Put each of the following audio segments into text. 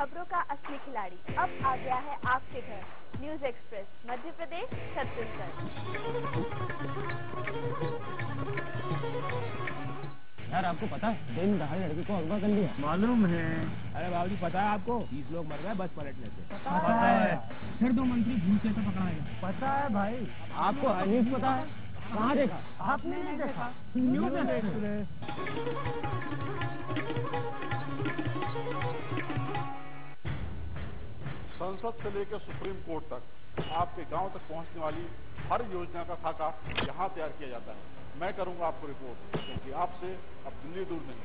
खबरों का असली खिलाड़ी अब आ गया है आपके घर। News express, Madhya Pradesh, Chhattisgarh. यार आपको पता है दिन दहाड़े लड़की को अगवा कर लिया? मालूम है। अरे बाबूजी पता है आपको 20 लोग मर गए बस पलटने से। पता है। फिर 2 मंत्री घूस लेकर पकड़ा गया। पता है भाई। आपको हर न्यूज पता है? कहाँ देखा? आपने नहीं देखा? News express. संसद से लेकर सुप्रीम कोर्ट तक आपके गांव तक पहुंचने वाली हर योजना का खाका यहां तैयार किया जाता है। मैं करूंगा आपको रिपोर्ट, क्योंकि आपसे अब दिल्ली दूर नहीं।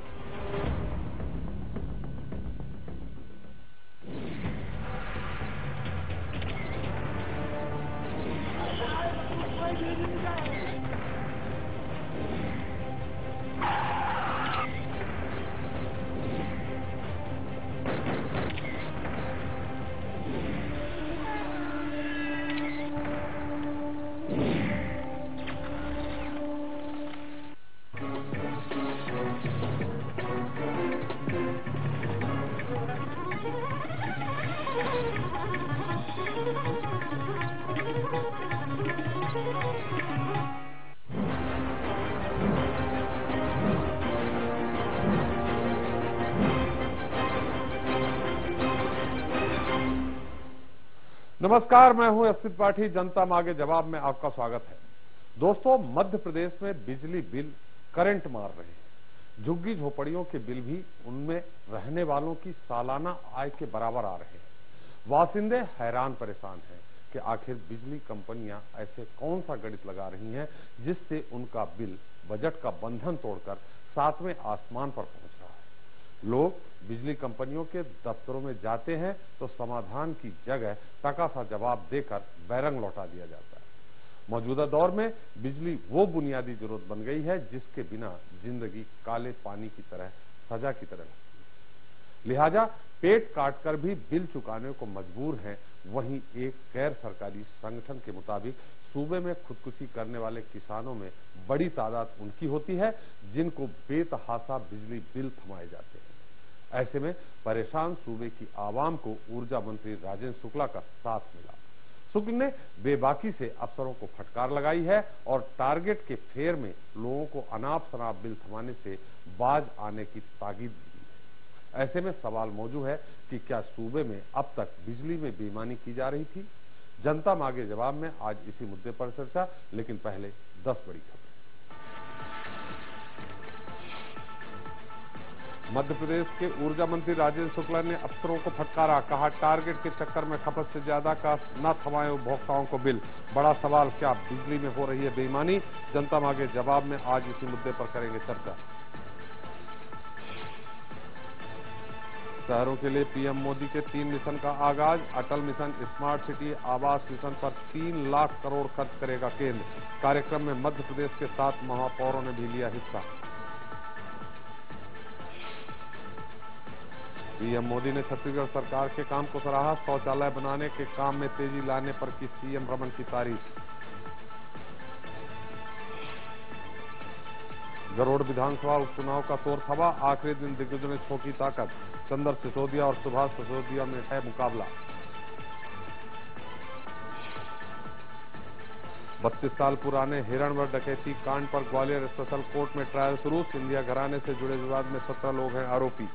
नमस्कार, मैं हूं एस त्रिपाठी। जनता मांगे जवाब में आपका स्वागत है। दोस्तों, मध्य प्रदेश में बिजली बिल करंट मार रहे हैं। झुग्गी झोपड़ियों के बिल भी उनमें रहने वालों की सालाना आय के बराबर आ रहे हैं। वासिंदे हैरान परेशान हैं कि आखिर बिजली कंपनियां ऐसे कौन सा गणित लगा रही हैं जिससे उनका बिल बजट का बंधन तोड़कर 7वें आसमान पर पहुंच रहा है। लोग बिजली कंपनियों के दफ्तरों में जाते हैं तो समाधान की जगह टका सा जवाब देकर बैरंग लौटा दिया जाता है। मौजूदा दौर में बिजली वो बुनियादी जरूरत बन गई है जिसके बिना जिंदगी काले पानी की तरह, सजा की तरह लगती है। लिहाजा पेट काटकर भी बिल चुकाने को मजबूर हैं। वहीं एक गैर सरकारी संगठन के मुताबिक सूबे में खुदकुशी करने वाले किसानों में बड़ी तादाद उनकी होती है जिनको बेतहासा बिजली बिल थमाए जाते हैं। ऐसे में परेशान सूबे की आवाम को ऊर्जा मंत्री राजेंद्र शुक्ला का साथ मिला। शुक्ल ने बेबाकी से अफसरों को फटकार लगाई है और टारगेट के फेर में लोगों को अनाप शनाप बिल थमाने से बाज आने की ताकीद दी है। ऐसे में सवाल मौजूद है कि क्या सूबे में अब तक बिजली में बेईमानी की जा रही थी? जनता मांगे जवाब में आज इसी मुद्दे पर चर्चा, लेकिन पहले 10 बड़ी खबरें। मध्य प्रदेश के ऊर्जा मंत्री राजेंद्र शुक्ला ने अफसरों को फटकारा। कहा, टारगेट के चक्कर में खपत से ज्यादा का न थमाएं उपभोक्ताओं को बिल। बड़ा सवाल, क्या बिजली में हो रही है बेईमानी? जनता मांगे जवाब में आज इसी मुद्दे पर करेंगे चर्चा। शहरों के लिए पीएम मोदी के 3 मिशन का आगाज। अटल मिशन, स्मार्ट सिटी, आवास मिशन पर 3 लाख करोड़ खर्च करेगा केंद्र। कार्यक्रम में मध्य प्रदेश के 7 महापौरों ने भी लिया हिस्सा। पीएम मोदी ने छत्तीसगढ़ सरकार के काम को सराहा। शौचालय बनाने के काम में तेजी लाने पर की सीएम रमन की तारीफ। गरोड़ विधानसभा उपचुनाव का शोर थमा। आखिरी दिन दिग्गजों ने छोकी ताकत। चंद्र सिसोदिया और सुभाष सिसोदिया में है मुकाबला। 32 साल पुराने हिरणवर डकैती कांड पर ग्वालियर स्पेशल कोर्ट में ट्रायल शुरू। सिंधिया घराने से जुड़े विवाद में 17 लोग हैं आरोपी।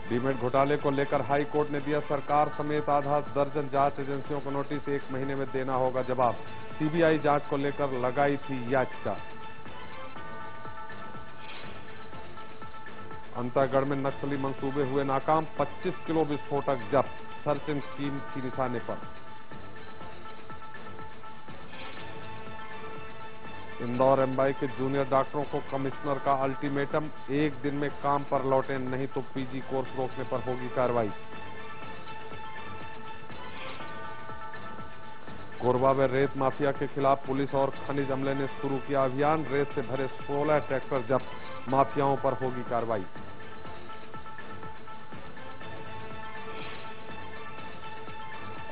डीमेट घोटाले को लेकर हाई कोर्ट ने दिया सरकार समेत आधा दर्जन जांच एजेंसियों को नोटिस। 1 महीने में देना होगा जवाब। सीबीआई जांच को लेकर लगाई थी याचिका। अंतागढ़ में नक्सली मंसूबे हुए नाकाम। 25 किलो विस्फोटक जब्त। सर्चिंग टीम की निशाने पर। इंदौर एमबाई के जूनियर डॉक्टरों को कमिश्नर का अल्टीमेटम। 1 दिन में काम पर लौटें नहीं तो पीजी कोर्स रोकने पर होगी कार्रवाई। कोरबा में रेत माफिया के खिलाफ पुलिस और खनिज अमले ने शुरू किया अभियान। रेत से भरे 16 ट्रैक्टर जब्त। माफियाओं पर होगी कार्रवाई।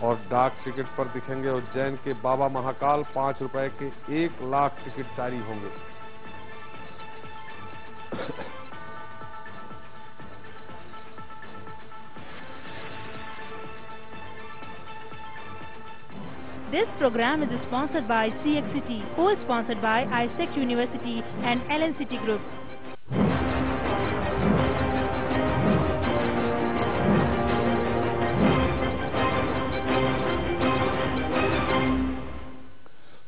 और डाक टिकट पर दिखेंगे उज्जैन के बाबा महाकाल। 5 रुपए के 1 लाख टिकट जारी होंगे। This program is sponsored by CXCT, co-sponsored by ISEC University and LNCT Group.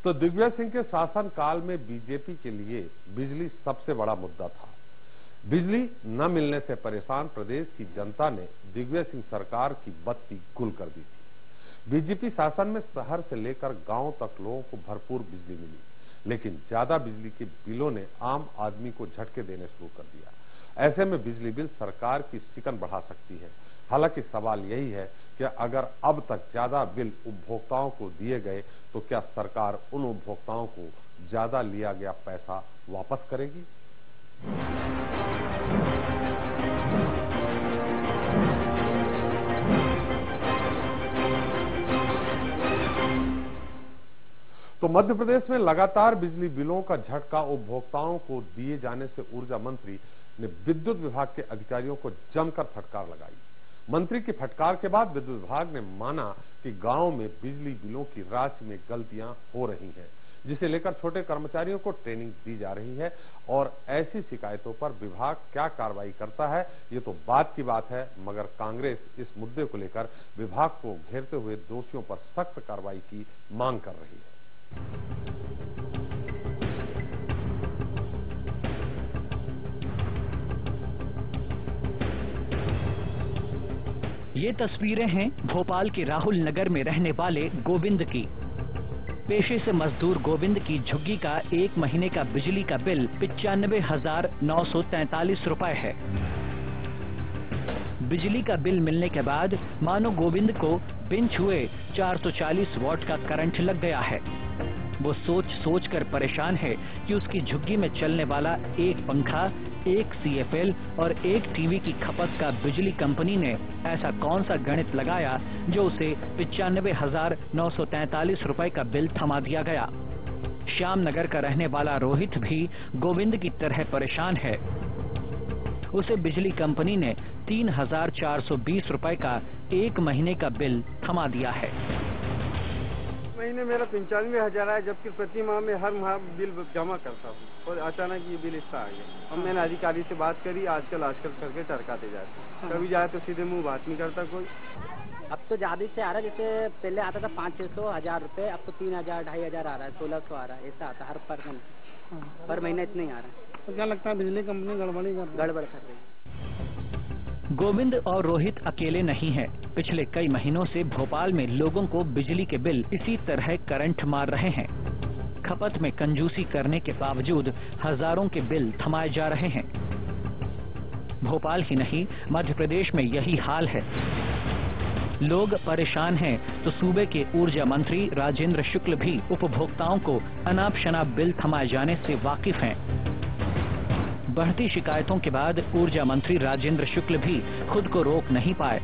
तो दिग्विजय सिंह के शासन काल में बीजेपी के लिए बिजली सबसे बड़ा मुद्दा था। बिजली न मिलने से परेशान प्रदेश की जनता ने दिग्विजय सिंह सरकार की बत्ती गुल कर दी थी। बीजेपी शासन में शहर से लेकर गांव तक लोगों को भरपूर बिजली मिली, लेकिन ज्यादा बिजली के बिलों ने आम आदमी को झटके देने शुरू कर दिया। ऐसे में बिजली बिल सरकार की शिकन बढ़ा सकती है। हालांकि सवाल यही है कि अगर अब तक ज्यादा बिल उपभोक्ताओं को दिए गए तो क्या सरकार उन उपभोक्ताओं को ज्यादा लिया गया पैसा वापस करेगी? तो मध्य प्रदेश में लगातार बिजली बिलों का झटका उपभोक्ताओं को दिए जाने से ऊर्जा मंत्री ने विद्युत विभाग के अधिकारियों को जमकर फटकार लगाई। मंत्री की फटकार के बाद विद्युत विभाग ने माना कि गांव में बिजली बिलों की राशि में गलतियां हो रही हैं, जिसे लेकर छोटे कर्मचारियों को ट्रेनिंग दी जा रही है। और ऐसी शिकायतों पर विभाग क्या कार्रवाई करता है ये तो बात की बात है, मगर कांग्रेस इस मुद्दे को लेकर विभाग को घेरते हुए दोषियों पर सख्त कार्रवाई की मांग कर रही है। ये तस्वीरें हैं भोपाल के राहुल नगर में रहने वाले गोविंद की। पेशे से मजदूर गोविंद की झुग्गी का 1 महीने का बिजली का बिल 95,943 रुपए है। बिजली का बिल मिलने के बाद मानो गोविंद को बिन छुए 440 वॉट का करंट लग गया है। वो सोच कर परेशान है कि उसकी झुग्गी में चलने वाला एक पंखा, एक CFL और एक टीवी की खपत का बिजली कंपनी ने ऐसा कौन सा गणित लगाया जो उसे 95,943 रुपए का बिल थमा दिया गया। श्यामनगर का रहने वाला रोहित भी गोविंद की तरह परेशान है। उसे बिजली कंपनी ने 3,420 रुपए का 1 महीने का बिल थमा दिया है। महीने मेरा 95,000 है, जबकि प्रति माह में हर माह बिल जमा करता हूँ और अचानक ये बिल इसका आ गया। अब मैंने अधिकारी से बात करी, आजकल करके टरकाते जाते, कभी जाए तो सीधे मुंह बात नहीं करता कोई। अब तो ज्यादा से आ रहा है, जैसे पहले आता था 500-600 1,000 रुपए, अब तो 3,000 2,500 आ रहा है, 1,600 आ रहा है, ऐसा आता है हर महीना इतना ही आ रहा है। तो क्या लगता है बिजली कंपनी गड़बड़ कर रही है। गोविंद और रोहित अकेले नहीं हैं। पिछले कई महीनों से भोपाल में लोगों को बिजली के बिल इसी तरह करंट मार रहे हैं। खपत में कंजूसी करने के बावजूद हजारों के बिल थमाए जा रहे हैं। भोपाल ही नहीं, मध्य प्रदेश में यही हाल है। लोग परेशान हैं तो सूबे के ऊर्जा मंत्री राजेंद्र शुक्ल भी उपभोक्ताओं को अनाप शनाप बिल थमाए जाने से वाकिफ हैं। बढ़ती शिकायतों के बाद ऊर्जा मंत्री राजेंद्र शुक्ल भी खुद को रोक नहीं पाए।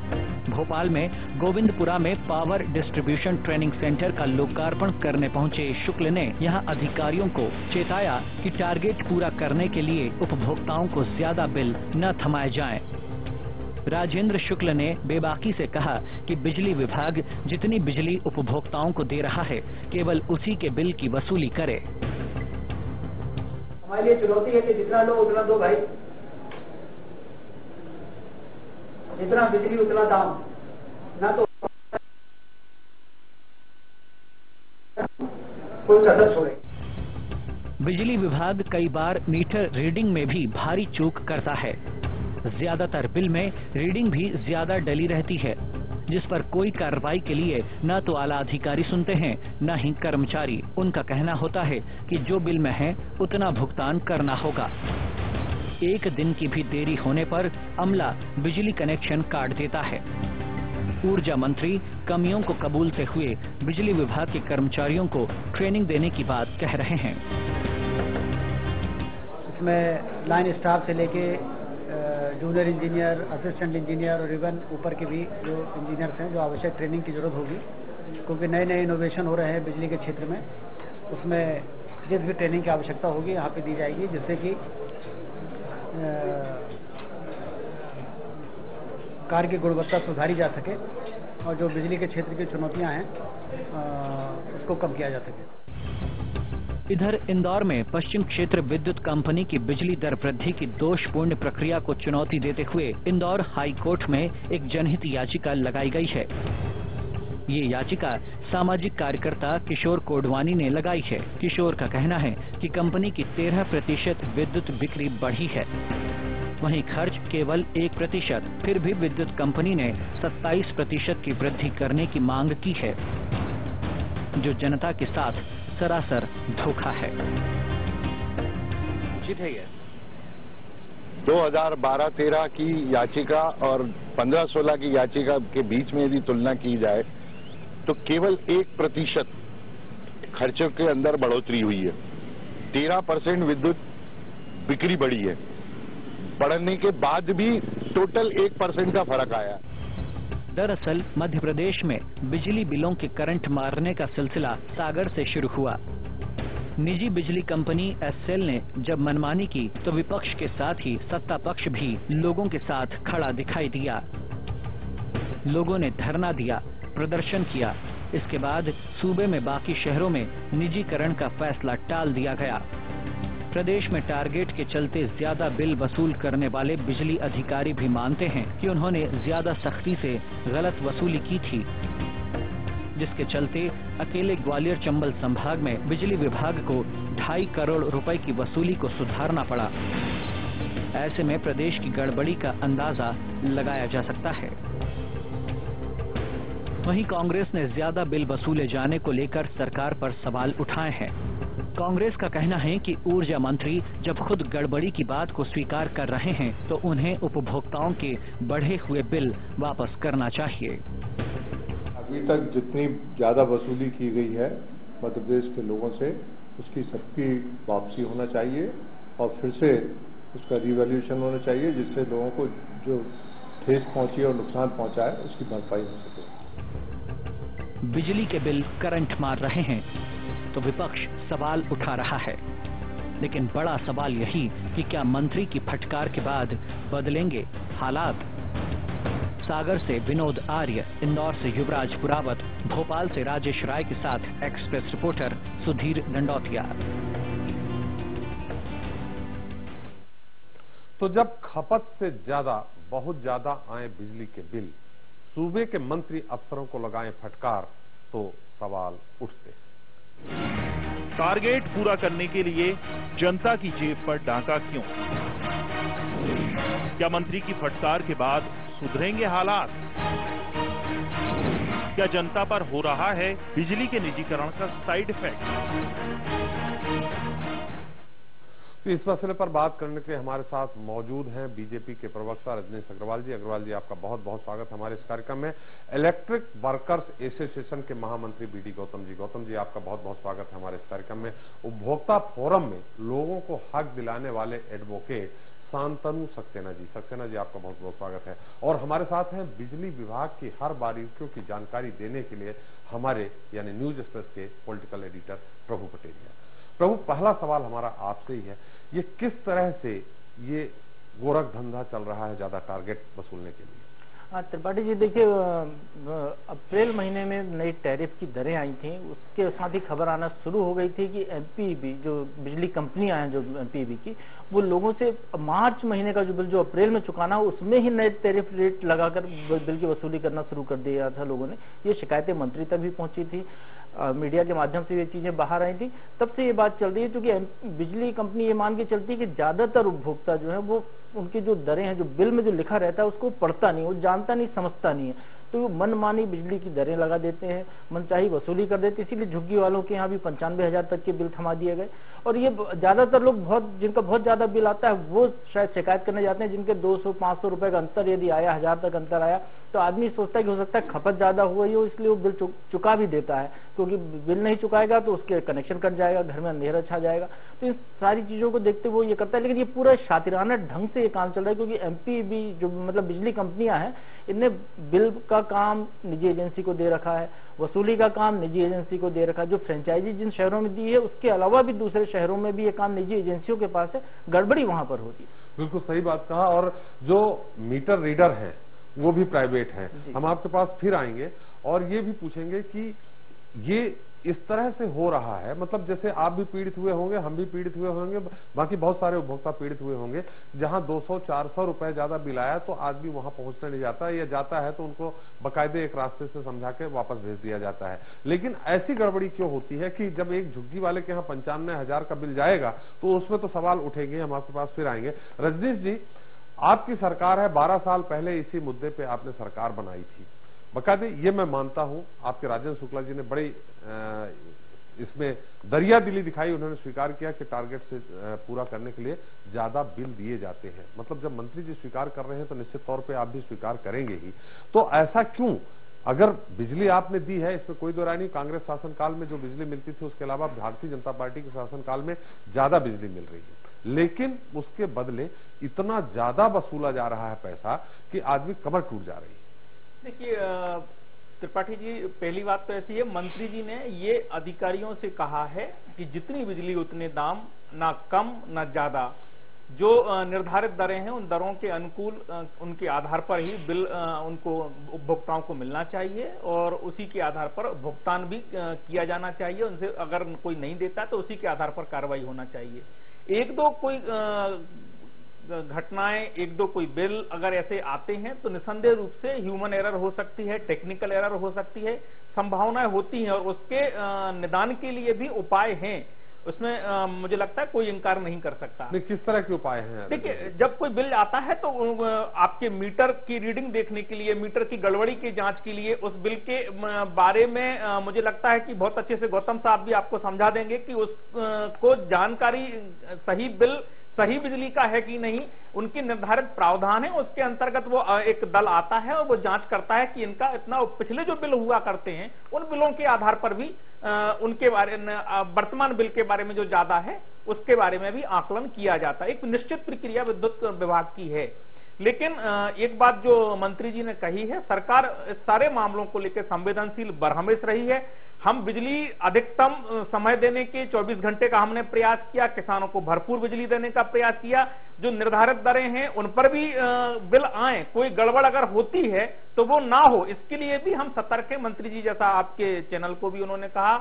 भोपाल में गोविंदपुरा में पावर डिस्ट्रीब्यूशन ट्रेनिंग सेंटर का लोकार्पण करने पहुंचे शुक्ल ने यहां अधिकारियों को चेताया कि टारगेट पूरा करने के लिए उपभोक्ताओं को ज्यादा बिल न थमाए जाएं। राजेंद्र शुक्ल ने बेबाकी से कहा कि बिजली विभाग जितनी बिजली उपभोक्ताओं को दे रहा है केवल उसी के बिल की वसूली करे। हमारे लिए चुनौती है कि जितना लो उतना दो भाई, जितना बिजली उतना दाम, ना तो कोई कसर छोड़े। बिजली विभाग कई बार मीटर रीडिंग में भी भारी चूक करता है। ज्यादातर बिल में रीडिंग भी ज्यादा डली रहती है, जिस पर कोई कार्रवाई के लिए न तो आला अधिकारी सुनते हैं न ही कर्मचारी। उनका कहना होता है कि जो बिल में है उतना भुगतान करना होगा। एक दिन की भी देरी होने पर अमला बिजली कनेक्शन काट देता है। ऊर्जा मंत्री कमियों को कबूलते हुए बिजली विभाग के कर्मचारियों को ट्रेनिंग देने की बात कह रहे हैं। इसमें लाइन स्टाफ से लेके जूनियर इंजीनियर, असिस्टेंट इंजीनियर और इवन ऊपर के भी जो इंजीनियर्स हैं जो आवश्यक ट्रेनिंग की जरूरत होगी, क्योंकि नए नए इनोवेशन हो रहे हैं बिजली के क्षेत्र में। उसमें जिस भी ट्रेनिंग की आवश्यकता होगी यहाँ पे दी जाएगी, जिससे कि कार्य की गुणवत्ता सुधारी जा सके और जो बिजली के क्षेत्र की चुनौतियां हैं उसको कम किया जा सके। इधर इंदौर में पश्चिम क्षेत्र विद्युत कंपनी की बिजली दर वृद्धि की दोषपूर्ण प्रक्रिया को चुनौती देते हुए इंदौर हाई कोर्ट में एक जनहित याचिका लगाई गई है। ये याचिका सामाजिक कार्यकर्ता किशोर कोडवानी ने लगाई है। किशोर का कहना है कि कंपनी की 13% विद्युत बिक्री बढ़ी है, वहीं खर्च केवल 1%। फिर भी विद्युत कंपनी ने 27% की वृद्धि करने की मांग की है, जो जनता के साथ सरासर धोखा है। उचित है ये 2012-13 की याचिका और 15-16 की याचिका के बीच में यदि तुलना की जाए तो केवल 1% खर्चों के अंदर बढ़ोतरी हुई है। 13% विद्युत बिक्री बढ़ी है, बढ़ने के बाद भी टोटल 1% का फर्क आया। दरअसल मध्य प्रदेश में बिजली बिलों के करंट मारने का सिलसिला सागर से शुरू हुआ। निजी बिजली कंपनी एसएल ने जब मनमानी की तो विपक्ष के साथ ही सत्ता पक्ष भी लोगों के साथ खड़ा दिखाई दिया। लोगों ने धरना दिया, प्रदर्शन किया। इसके बाद सूबे में बाकी शहरों में निजीकरण का फैसला टाल दिया गया। प्रदेश में टारगेट के चलते ज्यादा बिल वसूल करने वाले बिजली अधिकारी भी मानते हैं कि उन्होंने ज्यादा सख्ती से गलत वसूली की थी, जिसके चलते अकेले ग्वालियर चंबल संभाग में बिजली विभाग को 2.5 करोड़ रुपए की वसूली को सुधारना पड़ा। ऐसे में प्रदेश की गड़बड़ी का अंदाजा लगाया जा सकता है। वहीं कांग्रेस ने ज्यादा बिल वसूले जाने को लेकर सरकार पर सवाल उठाए हैं। कांग्रेस का कहना है कि ऊर्जा मंत्री जब खुद गड़बड़ी की बात को स्वीकार कर रहे हैं तो उन्हें उपभोक्ताओं के बढ़े हुए बिल वापस करना चाहिए। अभी तक जितनी ज्यादा वसूली की गई है मध्य प्रदेश के लोगों से, उसकी सबकी वापसी होना चाहिए और फिर से उसका रिवैल्यूएशन होना चाहिए, जिससे लोगों को जो ठेस पहुंची और नुकसान पहुंचा है उसकी भरपाई हो सके। बिजली के बिल करंट मार रहे हैं तो विपक्ष सवाल उठा रहा है, लेकिन बड़ा सवाल यही कि क्या मंत्री की फटकार के बाद बदलेंगे हालात। सागर से विनोद आर्य, इंदौर से युवराज पुरावत, भोपाल से राजेश राय के साथ एक्सप्रेस रिपोर्टर सुधीर दंडौतिया। तो जब खपत से ज्यादा बहुत ज्यादा आए बिजली के बिल, सूबे के मंत्री अफसरों को लगाएं फटकार, तो सवाल उठते। टारगेट पूरा करने के लिए जनता की जेब पर डाका क्यों? क्या मंत्री की फटकार के बाद सुधरेंगे हालात? क्या जनता पर हो रहा है बिजली के निजीकरण का साइड इफेक्ट? तो इस मसले पर बात करने के लिए हमारे साथ मौजूद हैं बीजेपी के प्रवक्ता रजनीश अग्रवाल जी। अग्रवाल जी, आपका बहुत बहुत स्वागत हमारे इस कार्यक्रम में। इलेक्ट्रिक वर्कर्स एसोसिएशन के महामंत्री बीडी गौतम जी, आपका बहुत बहुत स्वागत है हमारे इस कार्यक्रम में। उपभोक्ता फोरम में लोगों को हक दिलाने वाले एडवोकेट शांतनु सक्सेना जी, आपका बहुत बहुत स्वागत है। और हमारे साथ हैं बिजली विभाग की हर बारीकियों की जानकारी देने के लिए हमारे यानी न्यूज एक्सप्रेस के पॉलिटिकल एडिटर प्रभु पटेल। प्रभु, पहला सवाल हमारा आपसे ही है, ये किस तरह से ये गोरख धंधा चल रहा है ज्यादा टारगेट वसूलने के लिए? त्रिपाठी जी, देखिए अप्रैल महीने में नई टैरिफ की दरें आई थी, उसके साथ ही खबर आना शुरू हो गई थी कि एमपीईबी जो बिजली कंपनियां हैं जो एमपीईबी की, वो लोगों से मार्च महीने का जो बिल जो अप्रैल में चुकाना उसमें ही नए टैरिफ रेट लगाकर बिल की वसूली करना शुरू कर दिया था लोगों ने। ये शिकायतें मंत्री तक भी पहुंची थी, मीडिया के माध्यम से ये चीजें बाहर आई थी। तब से ये बात चल रही है, क्योंकि बिजली कंपनी ये मान के चलती है कि ज्यादातर उपभोक्ता जो है वो उनकी जो दरें हैं, जो बिल में जो लिखा रहता है उसको पढ़ता नहीं, वो जानता नहीं, समझता नहीं है, तो वो मनमानी बिजली की दरें लगा देते हैं, मनचाही वसूली कर देते हैं। इसीलिए झुग्गी वालों के यहाँ भी 95,000 तक के बिल थमा दिए गए। और ये ज्यादातर लोग जिनका बहुत ज्यादा बिल आता है वो शायद शिकायत करने जाते हैं, जिनके 200-500 रुपए का अंतर यदि आया, 1000 तक अंतर आया, तो आदमी सोचता है कि हो सकता है खपत ज्यादा हुई हो, इसलिए वो बिल चुका भी देता है, क्योंकि बिल नहीं चुकाएगा तो उसके कनेक्शन कट जाएगा, घर में अंधेरा छा जाएगा। तो इन सारी चीजों को देखते हुए ये करता है। लेकिन ये पूरा शातिराना ढंग से ये काम चल रहा है, क्योंकि एमपीईबी जो मतलब बिजली कंपनियां हैं, इनने बिल का काम निजी एजेंसी को दे रखा है, वसूली का काम निजी एजेंसी को दे रखा है। जो फ्रेंचाइजी जिन शहरों में दी है उसके अलावा भी दूसरे शहरों में भी ये काम निजी एजेंसियों के पास है, गड़बड़ी वहां पर होती है। बिल्कुल सही बात कहा। और जो मीटर रीडर हैं वो भी प्राइवेट हैं। हम आपके पास फिर आएंगे और ये भी पूछेंगे कि ये इस तरह से हो रहा है, मतलब जैसे आप भी पीड़ित हुए होंगे, हम भी पीड़ित हुए होंगे, बाकी बहुत सारे उपभोक्ता पीड़ित हुए होंगे, जहां 200-400 रुपए ज्यादा बिल आया तो आदमी वहां पहुंचने नहीं जाता, या जाता है तो उनको बाकायदे एक रास्ते से समझा के वापस भेज दिया जाता है। लेकिन ऐसी गड़बड़ी क्यों होती है कि जब एक झुग्गी वाले के यहाँ 95,000 का बिल जाएगा तो उसमें तो सवाल उठेंगे। हम आपके पास फिर आएंगे। रजनीश जी, आपकी सरकार है, 12 साल पहले इसी मुद्दे पे आपने सरकार बनाई थी, बकायदे ये मैं मानता हूं। आपके राजेंद्र शुक्ला जी ने बड़ी इसमें दरिया दिली दिखाई, उन्होंने स्वीकार किया कि टारगेट से पूरा करने के लिए ज्यादा बिल दिए जाते हैं। मतलब जब मंत्री जी स्वीकार कर रहे हैं तो निश्चित तौर पे आप भी स्वीकार करेंगे ही। तो ऐसा क्यों? अगर बिजली आपने दी है, इसमें कोई दो राय नहीं, कांग्रेस शासनकाल में जो बिजली मिलती थी उसके अलावा भारतीय जनता पार्टी के शासनकाल में ज्यादा बिजली मिल रही है, लेकिन उसके बदले इतना ज्यादा वसूला जा रहा है पैसा कि आदमी कमर टूट जा रही है। देखिए त्रिपाठी जी, पहली बात तो ऐसी है, मंत्री जी ने ये अधिकारियों से कहा है कि जितनी बिजली उतने दाम, ना कम ना ज्यादा। जो निर्धारित दरें हैं उन दरों के अनुकूल उनके आधार पर ही बिल उनको उपभोक्ताओं को मिलना चाहिए और उसी के आधार पर भुगतान भी किया जाना चाहिए। उनसे अगर कोई नहीं देता तो उसी के आधार पर कार्रवाई होना चाहिए। एक दो कोई घटनाएं, एक दो कोई बिल अगर ऐसे आते हैं तो निसंदेह रूप से ह्यूमन एरर हो सकती है, टेक्निकल एरर हो सकती है, संभावनाएं होती हैं और उसके निदान के लिए भी उपाय हैं। उसमें मुझे लगता है कोई इनकार नहीं कर सकता। किस तरह के उपाय हैं? देखिए, जब कोई बिल आता है तो आपके मीटर की रीडिंग देखने के लिए, मीटर की गड़बड़ी की जांच के लिए, उस बिल के बारे में मुझे लगता है कि बहुत अच्छे से गौतम साहब भी आपको समझा देंगे कि उसको जानकारी सही बिल सही बिजली का है कि नहीं, उनकी निर्धारित प्रावधान है, उसके अंतर्गत वो एक दल आता है और वो जांच करता है कि इनका इतना पिछले जो बिल हुआ करते हैं उन बिलों के आधार पर भी उनके बारे में, वर्तमान बिल के बारे में जो ज्यादा है उसके बारे में भी आकलन किया जाता है। एक निश्चित प्रक्रिया विद्युत विभाग की है। लेकिन एक बात जो मंत्री जी ने कही है, सरकार इस सारे मामलों को लेकर संवेदनशील बरहमेश रही है। हम बिजली अधिकतम समय देने के 24 घंटे का हमने प्रयास किया, किसानों को भरपूर बिजली देने का प्रयास किया। जो निर्धारित दरें हैं उन पर भी बिल आए, कोई गड़बड़ अगर होती है तो वो ना हो, इसके लिए भी हम सतर्क हैं। मंत्री जी, जैसा आपके चैनल को भी उन्होंने कहा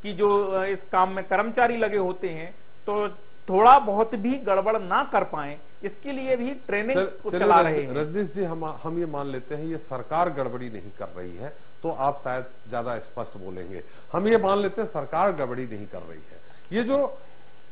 कि जो इस काम में कर्मचारी लगे होते हैं तो थोड़ा बहुत भी गड़बड़ ना कर पाए, इसके लिए भी ट्रेनिंग चला रहे हैं। रजनीश जी, हम ये मान लेते हैं ये सरकार गड़बड़ी नहीं कर रही है, तो आप शायद ज्यादा स्पष्ट बोलेंगे। हम ये मान लेते हैं सरकार गड़बड़ी नहीं कर रही है, ये जो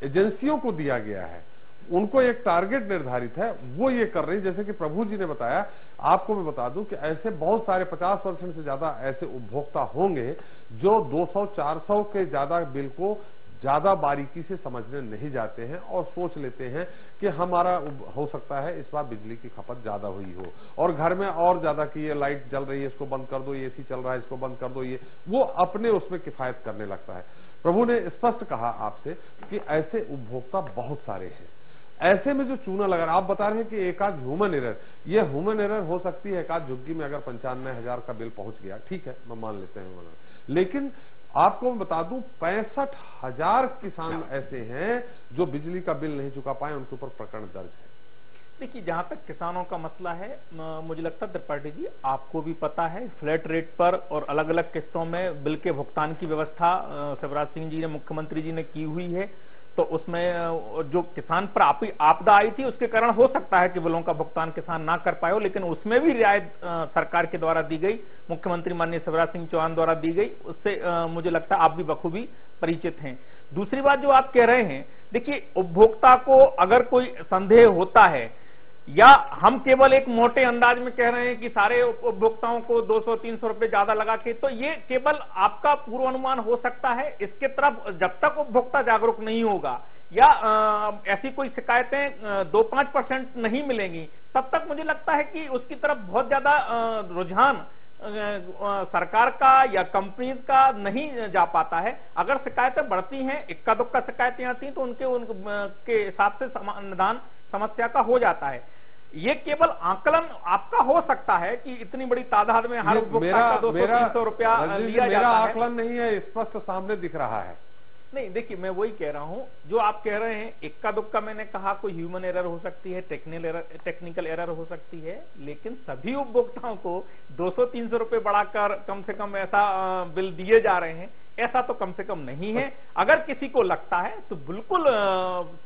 एजेंसियों को दिया गया है उनको एक टारगेट निर्धारित है, वो ये कर रही है। जैसे कि प्रभु जी ने बताया, आपको मैं बता दूं कि ऐसे बहुत सारे 50% से ज्यादा ऐसे उपभोक्ता होंगे जो 200-400 के ज्यादा बिल को ज्यादा बारीकी से समझने नहीं जाते हैं और सोच लेते हैं कि हमारा हो सकता है इस बार बिजली की खपत ज्यादा हुई हो और घर में और ज्यादा की ये लाइट जल रही है इसको बंद कर दो, ये एसी चल रहा है इसको बंद कर दो, ये वो अपने उसमें किफायत करने लगता है। प्रभु ने स्पष्ट कहा आपसे कि ऐसे उपभोक्ता बहुत सारे हैं। ऐसे में जो चूना लगा, आप बता रहे हैं कि एक आध ह्यूमन एरर, ये ह्यूमन एरर हो सकती है। एक आध झुग्गी में अगर 95,000 का बिल पहुंच गया, ठीक है, मैं मान लेते हैं, लेकिन आपको मैं बता दूं 65,000 किसान ऐसे हैं जो बिजली का बिल नहीं चुका पाए, उनके ऊपर प्रकरण दर्ज है। देखिए, जहां तक किसानों का मसला है, मुझे लगता है त्रिपाठी जी आपको भी पता है, फ्लैट रेट पर और अलग अलग किस्तों में बिल के भुगतान की व्यवस्था शिवराज सिंह जी ने, मुख्यमंत्री जी ने की हुई है। तो उसमें जो किसान पर आपदा आई थी उसके कारण हो सकता है कि बिलों का भुगतान किसान ना कर पाए हो, लेकिन उसमें भी रियायत सरकार के द्वारा दी गई, मुख्यमंत्री माननीय शिवराज सिंह चौहान द्वारा दी गई। उससे मुझे लगता है आप भी बखूबी परिचित हैं। दूसरी बात जो आप कह रहे हैं, देखिए, उपभोक्ता को अगर कोई संदेह होता है या हम केवल एक मोटे अंदाज में कह रहे हैं कि सारे उपभोक्ताओं को 200-300 रुपए ज्यादा लगा के, तो ये केवल आपका पूर्वानुमान हो सकता है। इसके तरफ जब तक उपभोक्ता जागरूक नहीं होगा या ऐसी कोई शिकायतें 2-5% नहीं मिलेंगी, तब तक मुझे लगता है कि उसकी तरफ बहुत ज्यादा रुझान सरकार का या कंपनीज का नहीं जा पाता है। अगर शिकायतें बढ़ती हैं, इक्का दुक्का शिकायतें आती हैं, तो उनके हिसाब से समाधान समस्या का हो जाता है। ये केवल आकलन आपका हो सकता है कि इतनी बड़ी तादाद में हर उपभोक्ता का 200-300 रुपया लिया जाता है। मेरा आकलन नहीं है, स्पष्ट सामने दिख रहा है। नहीं, देखिए मैं वही कह रहा हूं, जो आप कह रहे हैं इक्का दुक्का मैंने कहा कोई ह्यूमन एरर हो सकती है, टेक्निकल एरर हो सकती है, लेकिन सभी उपभोक्ताओं को 200-300 रुपए बढ़ाकर कम से कम ऐसा बिल दिए जा रहे हैं, ऐसा तो कम से कम नहीं है। अगर किसी को लगता है तो बिल्कुल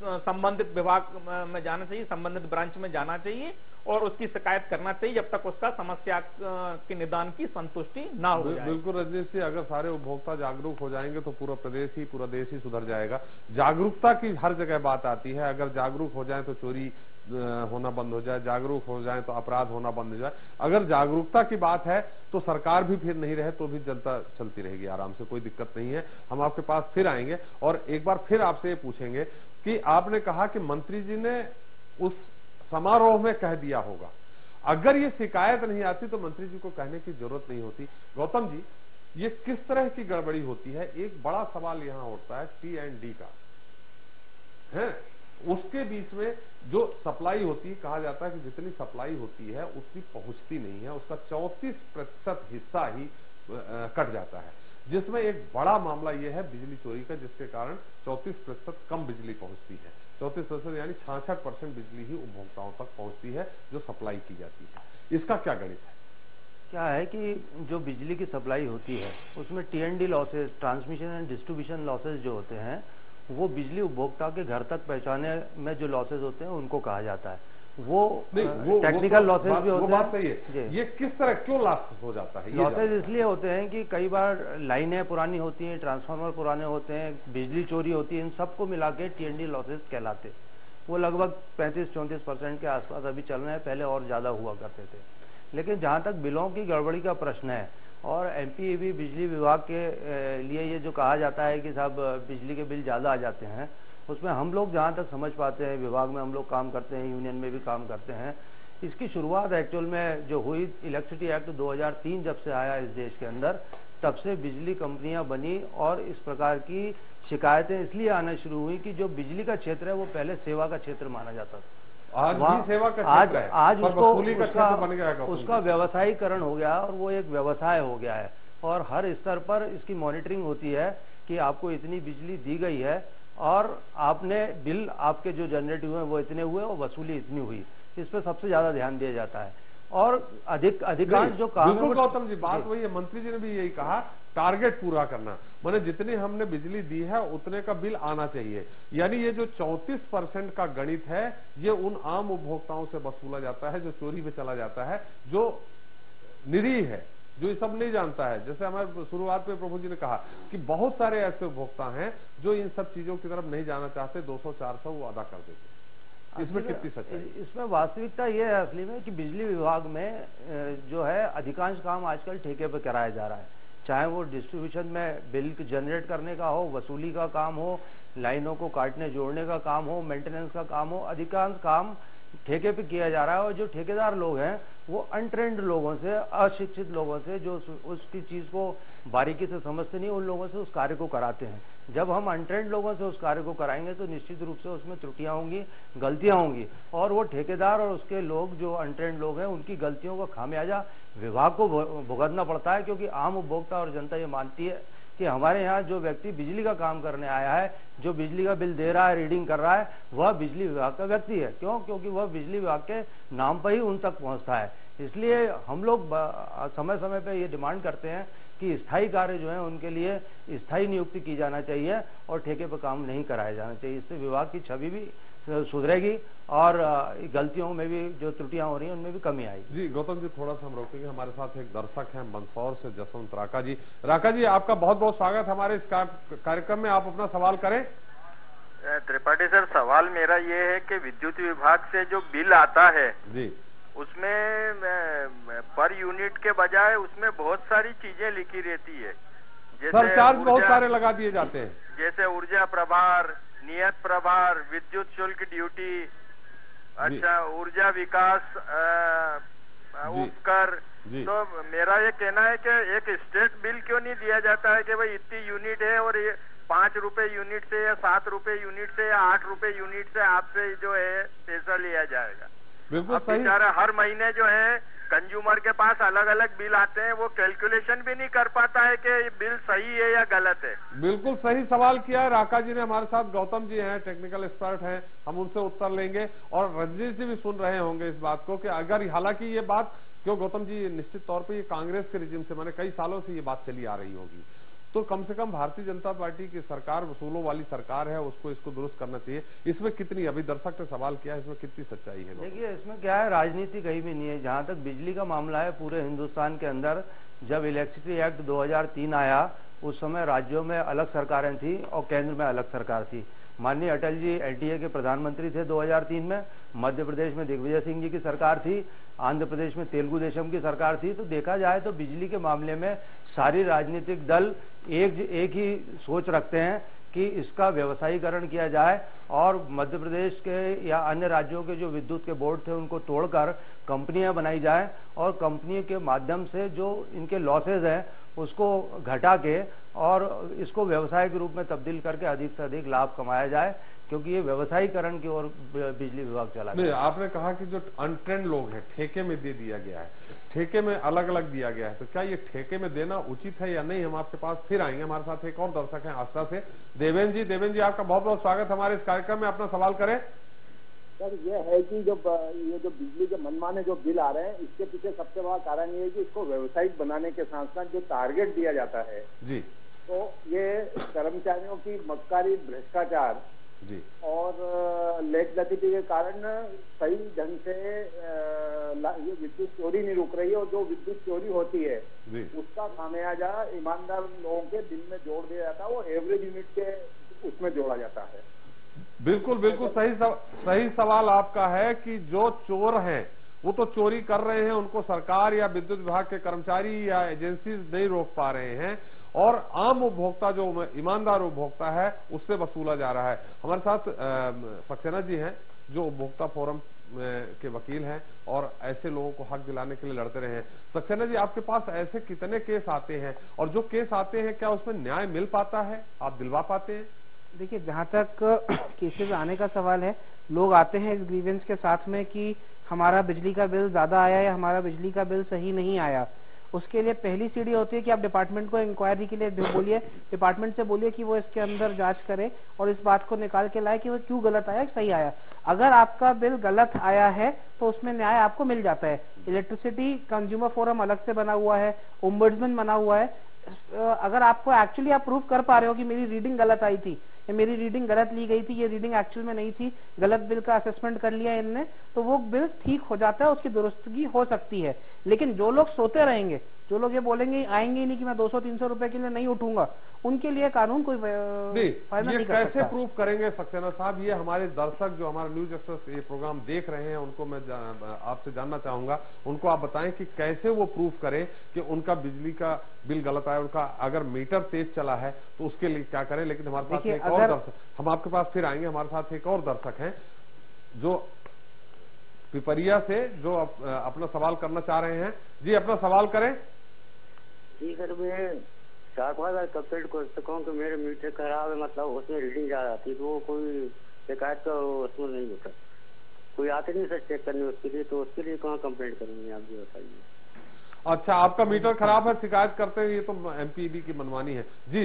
संबंधित विभाग में जाना चाहिए, संबंधित ब्रांच में जाना चाहिए और उसकी शिकायत करना चाहिए जब तक उसका समस्या के निदान की संतुष्टि ना हो जाए। बिल्कुल रजनीश जी, अगर सारे उपभोक्ता जागरूक हो जाएंगे तो पूरा देश ही सुधर जाएगा। जागरूकता की हर जगह बात आती है, अगर जागरूक हो जाए तो चोरी होना बंद हो जाए, जागरूक हो जाए तो अपराध होना बंद हो जाए। अगर जागरूकता की बात है तो सरकार भी फिर नहीं रहे तो भी जनता चलती रहेगी आराम से, कोई दिक्कत नहीं है। हम आपके पास फिर आएंगे और एक बार फिर आपसे ये पूछेंगे कि आपने कहा कि मंत्री जी ने उस समारोह में कह दिया होगा, अगर ये शिकायत नहीं आती तो मंत्री जी को कहने की जरूरत नहीं होती। गौतम जी, ये किस तरह की गड़बड़ी होती है? एक बड़ा सवाल यहां उठता है T&D का है, उसके बीच में जो सप्लाई होती है, कहा जाता है कि जितनी सप्लाई होती है उतनी पहुंचती नहीं है, उसका 34% हिस्सा ही कट जाता है, जिसमें एक बड़ा मामला यह है बिजली चोरी का, जिसके कारण 34% कम बिजली पहुंचती है। 34% यानी 66% बिजली ही उपभोक्ताओं तक पहुंचती है जो सप्लाई की जाती है। इसका क्या गणित है? क्या है कि जो बिजली की सप्लाई होती है उसमें T&D losses, transmission and distribution losses जो होते हैं, वो बिजली उपभोक्ता के घर तक पहुंचाने में जो लॉसेज होते हैं उनको कहा जाता है। वो टेक्निकल लॉसेज भी होते हैं। बात सही है। ये किस तरह क्यों लॉस हो जाता है? लॉसेज इसलिए होते हैं कि कई बार लाइनें पुरानी होती हैं, ट्रांसफार्मर पुराने होते हैं, बिजली चोरी होती है, इन सबको मिला के T&D लॉसेज कहलाते। वो लगभग 35-34% के आसपास अभी चल रहे हैं, पहले और ज्यादा हुआ करते थे। लेकिन जहां तक बिलों की गड़बड़ी का प्रश्न है और MPEB बिजली विभाग के लिए ये जो कहा जाता है कि साहब बिजली के बिल ज्यादा आ जाते हैं, उसमें हम लोग जहां तक समझ पाते हैं, विभाग में हम लोग काम करते हैं, यूनियन में भी काम करते हैं, इसकी शुरुआत एक्चुअल में जो हुई इलेक्ट्रिसिटी एक्ट 2003 जब से आया इस देश के अंदर, तब से बिजली कंपनियां बनी और इस प्रकार की शिकायतें इसलिए आना शुरू हुई कि जो बिजली का क्षेत्र है वो पहले सेवा का क्षेत्र माना जाता था। आज भी सेवा का क्षेत्र है, आज उसको बन गया, उसका व्यवसायीकरण हो गया और वो एक व्यवसाय हो गया है और हर स्तर पर इसकी मॉनिटरिंग होती है कि आपको इतनी बिजली दी गई है और आपने बिल आपके जो जनरेट हुए वो इतने हुए और वसूली इतनी हुई, इस पर सबसे ज्यादा ध्यान दिया जाता है। और अधिकांश जो काम बिल्कुल गौतम जी, बात वही है, मंत्री जी ने भी यही कहा, टारगेट पूरा करना, माने जितनी हमने बिजली दी है उतने का बिल आना चाहिए। यानी ये जो 34% का गणित है, ये उन आम उपभोक्ताओं से वसूला जाता है जो चोरी में चला जाता है, जो निरीह है, जो ये सब नहीं जानता है। जैसे हमारे शुरुआत में प्रभु जी ने कहा कि बहुत सारे ऐसे उपभोक्ता हैं जो इन सब चीजों की तरफ नहीं जाना चाहते, 200-400 वो अदा कर देते। इसमें कितनी सच्चाई? इसमें वास्तविकता ये है असली में कि बिजली विभाग में जो है अधिकांश काम आजकल ठेके पे कराया जा रहा है, चाहे वो डिस्ट्रीब्यूशन में बिल जनरेट करने का हो, वसूली का काम हो, लाइनों को काटने जोड़ने का काम हो, मेंटेनेंस का काम हो, अधिकांश काम ठेके पे किया जा रहा है। और जो ठेकेदार लोग हैं वो अनट्रेंड लोगों से, अशिक्षित लोगों से, जो उसकी चीज को बारीकी से समझते नहीं, उन लोगों से उस कार्य को कराते हैं। जब हम अनट्रेंड लोगों से उस कार्य को कराएंगे तो निश्चित रूप से उसमें त्रुटियां होंगी, गलतियां होंगी और वो ठेकेदार और उसके लोग जो अनट्रेंड लोग हैं उनकी गलतियों का खामियाजा विभाग को भुगतना पड़ता है, क्योंकि आम उपभोक्ता और जनता ये मानती है कि हमारे यहाँ जो व्यक्ति बिजली का काम करने आया है, जो बिजली का बिल दे रहा है, रीडिंग कर रहा है, वह बिजली विभाग का व्यक्ति है। क्यों? क्योंकि वह बिजली विभाग के नाम पर ही उन तक पहुंचता है। इसलिए हम लोग समय समय पे ये डिमांड करते हैं कि स्थायी कार्य जो है उनके लिए स्थायी नियुक्ति की जाना चाहिए और ठेके पर काम नहीं कराया जाना चाहिए। इससे विभाग की छवि भी सुधरेगी और गलतियों में भी जो त्रुटियां हो रही हैं उनमें भी कमी आएगी। जी गौतम जी, थोड़ा सा हम रोकेंगे, हमारे साथ एक दर्शक हैं मंदसौर से, जसवंत राका जी। राका जी, आपका बहुत बहुत स्वागत हमारे इस कार्यक्रम में, आप अपना सवाल करें। त्रिपाठी सर, सवाल मेरा ये है कि विद्युत विभाग से जो बिल आता है जी, उसमें पर यूनिट के बजाय उसमें बहुत सारी चीजें लिखी रहती है, जैसे चार्ज बहुत सारे लगा दिए जाते हैं, जैसे ऊर्जा प्रभार, नियत प्रभार, विद्युत शुल्क ड्यूटी, अच्छा ऊर्जा विकास उपकर। तो मेरा ये कहना है कि एक स्टेट बिल क्यों नहीं दिया जाता है कि भाई इतनी यूनिट है और ये 5 रुपए यूनिट से या 7 रुपए यूनिट से या 8 रुपए यूनिट से आपसे जो है पैसा लिया जाएगा। बिल्कुल सही। बेचारा हर महीने जो है कंज्यूमर के पास अलग अलग बिल आते हैं, वो कैलकुलेशन भी नहीं कर पाता है कि बिल सही है या गलत है। बिल्कुल सही सवाल किया है राका जी ने। हमारे साथ गौतम जी हैं, टेक्निकल एक्सपर्ट हैं, हम उनसे उत्तर लेंगे। और रंजीत जी भी सुन रहे होंगे इस बात को कि अगर, हालांकि ये बात क्यों गौतम जी, निश्चित तौर पे ये कांग्रेस के रिजिम से, मैंने कई सालों से ये बात चली आ रही होगी, तो कम से कम भारतीय जनता पार्टी की सरकार, वसूलों वाली सरकार है, उसको इसको दुरुस्त करना चाहिए। इसमें कितनी, अभी दर्शक ने सवाल किया, इसमें कितनी सच्चाई है? देखिए, इसमें क्या है, राजनीति कहीं भी नहीं है। जहां तक बिजली का मामला है, पूरे हिंदुस्तान के अंदर जब इलेक्ट्रिसिटी एक्ट 2003 आया, उस समय राज्यों में अलग सरकारें थी और केंद्र में अलग सरकार थी। माननीय अटल जी एनडीए के प्रधानमंत्री थे 2003 में। मध्य प्रदेश में दिग्विजय सिंह जी की सरकार थी, आंध्र प्रदेश में तेलुगु देशम की सरकार थी। तो देखा जाए तो बिजली के मामले में सारी राजनीतिक दल एक ही सोच रखते हैं कि इसका व्यवसायीकरण किया जाए और मध्य प्रदेश के या अन्य राज्यों के जो विद्युत के बोर्ड थे उनको तोड़कर कंपनियां बनाई जाए और कंपनी के माध्यम से जो इनके लॉसेज हैं उसको घटा के और इसको व्यवसाय के रूप में तब्दील करके अधिक से अधिक लाभ कमाया जाए, क्योंकि ये व्यवसायीकरण की ओर बिजली विभाग चला नहीं, आपने कहा कि जो अनट्रेंड लोग हैं ठेके में दे दिया गया है, ठेके में अलग अलग दिया गया है, तो क्या ये ठेके में देना उचित है या नहीं? हम आपके पास फिर आएंगे। हमारे साथ एक और दर्शक हैं आस्था से, देवेंद्र जी आपका बहुत बहुत स्वागत हमारे इस कार्यक्रम में। अपना सवाल करें। सर, ये है कि जो ये जो बिजली के मनमाने जो बिल आ रहे हैं, इसके पीछे सबसे बड़ा कारण ये है कि इसको व्यावसायिक बनाने के साथ साथ जो टारगेट दिया जाता है जी, तो ये कर्मचारियों की मक्कारी, भ्रष्टाचार जी और लेटलतीफी के कारण सही ढंग से विद्युत चोरी नहीं रुक रही है, और जो विद्युत चोरी होती है उसका खामियाजा ईमानदार लोगों के बिल में जोड़ दिया जाता है, वो एवरेज यूनिट के उसमें जोड़ा जाता है। बिल्कुल सही सवाल आपका है कि जो चोर हैं वो तो चोरी कर रहे हैं, उनको सरकार या विद्युत विभाग के कर्मचारी या एजेंसी नहीं रोक पा रहे हैं, और आम उपभोक्ता जो ईमानदार उपभोक्ता है उससे वसूला जा रहा है। हमारे साथ सक्सेना जी हैं जो उपभोक्ता फोरम के वकील हैं और ऐसे लोगों को हक दिलाने के लिए लड़ते रहे हैं। सक्सेना जी, आपके पास ऐसे कितने केस आते हैं, और जो केस आते हैं क्या उसमें न्याय मिल पाता है, आप दिलवा पाते हैं? देखिए, जहाँ तक केसेस आने का सवाल है, लोग आते हैं इस ग्रीवेंस के साथ में कि हमारा बिजली का बिल ज्यादा आया या हमारा बिजली का बिल सही नहीं आया। उसके लिए पहली सीढ़ी होती है कि आप डिपार्टमेंट को इंक्वायरी के लिए बोलिए, डिपार्टमेंट से बोलिए कि वो इसके अंदर जांच करे और इस बात को निकाल के लाए कि वो क्यों गलत आया, सही आया। अगर आपका बिल गलत आया है तो उसमें न्याय आपको मिल जाता है। इलेक्ट्रिसिटी कंज्यूमर फोरम अलग से बना हुआ है, ओम्बड्समैन बना हुआ है। अगर आपको एक्चुअली आप प्रूव कर पा रहे हो कि मेरी रीडिंग गलत आई थी, मेरी रीडिंग गलत ली गई थी, ये रीडिंग एक्चुअल में नहीं थी, गलत बिल का असेसमेंट कर लिया इनने, तो वो बिल ठीक हो जाता है, उसकी दुरुस्तगी हो सकती है। लेकिन जो लोग सोते रहेंगे, जो लोग ये बोलेंगे आएंगे ही नहीं कि मैं 200-300 रुपए के लिए नहीं उठूंगा, उनके लिए कानून कोई फायदा नहीं कर सकता। कैसे प्रूव करेंगे सक्सेना साहब? ये हमारे दर्शक जो हमारा न्यूज एक्सप्रेस ये प्रोग्राम देख रहे हैं, उनको मैं आपसे जानना चाहूंगा, उनको आप बताएं कि कैसे वो प्रूव करें कि उनका बिजली का बिल गलत आया, उनका अगर मीटर तेज चला है तो उसके लिए क्या करें। लेकिन हमारे पास एक और दर्शक, हम आपके पास फिर आएंगे, हमारे साथ एक और दर्शक हैं जो पिपरिया से, जो अपना सवाल करना चाह रहे हैं। जी, अपना सवाल करें। जी सर, मैं 4-5 बार कंप्लेंट कर चुका हूँ कि मेरे मीटर खराब है, मतलब उसमें रीडिंग ज्यादा आती है, तो वो कोई शिकायत का उसमें नहीं होता, कोई आते नहीं सर चेक करने उसके लिए, तो उसके लिए कहाँ कंप्लेंट करेंगे आप ये बताइए। अच्छा, आपका मीटर खराब है, शिकायत करते हैं, ये तो एमपीबी की मनमानी है। जी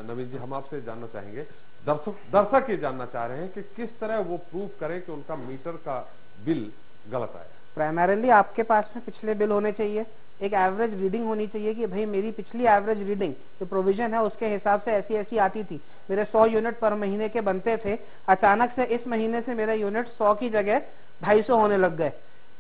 नवीन जी, हम आपसे जानना चाहेंगे, दर्शक ये जानना चाह रहे हैं कि किस तरह वो प्रूफ करें कि उनका मीटर का बिल गलत आया। प्राइमरीली आपके पास में पिछले बिल होने चाहिए, एक एवरेज रीडिंग होनी चाहिए कि भाई मेरी पिछली एवरेज रीडिंग जो प्रोविजन है उसके हिसाब से ऐसी ऐसी आती थी, मेरे 100 यूनिट पर महीने के बनते थे, अचानक से इस महीने से मेरा यूनिट 100 की जगह 250 होने लग गए,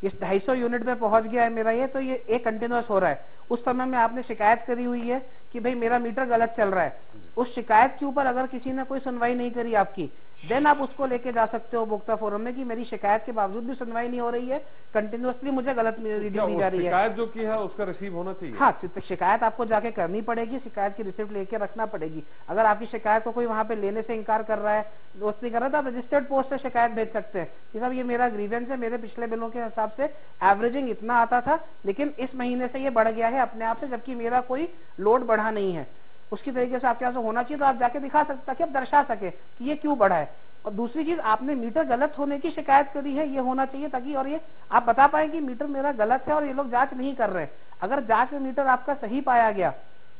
इस 250 यूनिट में पहुंच गया है मेरा ये, तो ये एक कंटिन्यूअस हो रहा है। उस समय में आपने शिकायत करी हुई है कि भाई मेरा मीटर गलत चल रहा है, उस शिकायत के ऊपर अगर किसी ने कोई सुनवाई नहीं करी आपकी, देन आप उसको लेके जा सकते हो उपभोक्ता फोरम में कि मेरी शिकायत के बावजूद भी सुनवाई नहीं हो रही है, कंटिन्यूअसली मुझे गलत रीडिंग दी जा रही है। शिकायत जो की है उसका रिसीव होना चाहिए। हाँ, शिकायत आपको जाके करनी पड़ेगी, शिकायत की रिसिप्ट लेके रखना पड़ेगी। अगर आपकी शिकायत को कोई वहां पे लेने से इंकार कर रहा है, दोस्त नहीं कर रहा, तो आप रजिस्टर्ड पोस्ट से शिकायत भेज सकते हैं कि साहब ये मेरा ग्रीवेंस है, मेरे पिछले बिलों के हिसाब से एवरेजिंग इतना आता था, लेकिन इस महीने से ये बढ़ गया है अपने आप से, जबकि मेरा कोई लोड बढ़ा नहीं है। उसकी तरीके से आपके यहाँ से होना चाहिए, तो आप जाके दिखा सकते, ताकि आप दर्शा सके कि ये क्यों बढ़ा है। और दूसरी चीज, आपने मीटर गलत होने की शिकायत करी है, ये होना चाहिए ताकि और ये आप बता पाए कि मीटर मेरा गलत है और ये लोग जांच नहीं कर रहे हैं। अगर जांच में मीटर आपका सही पाया गया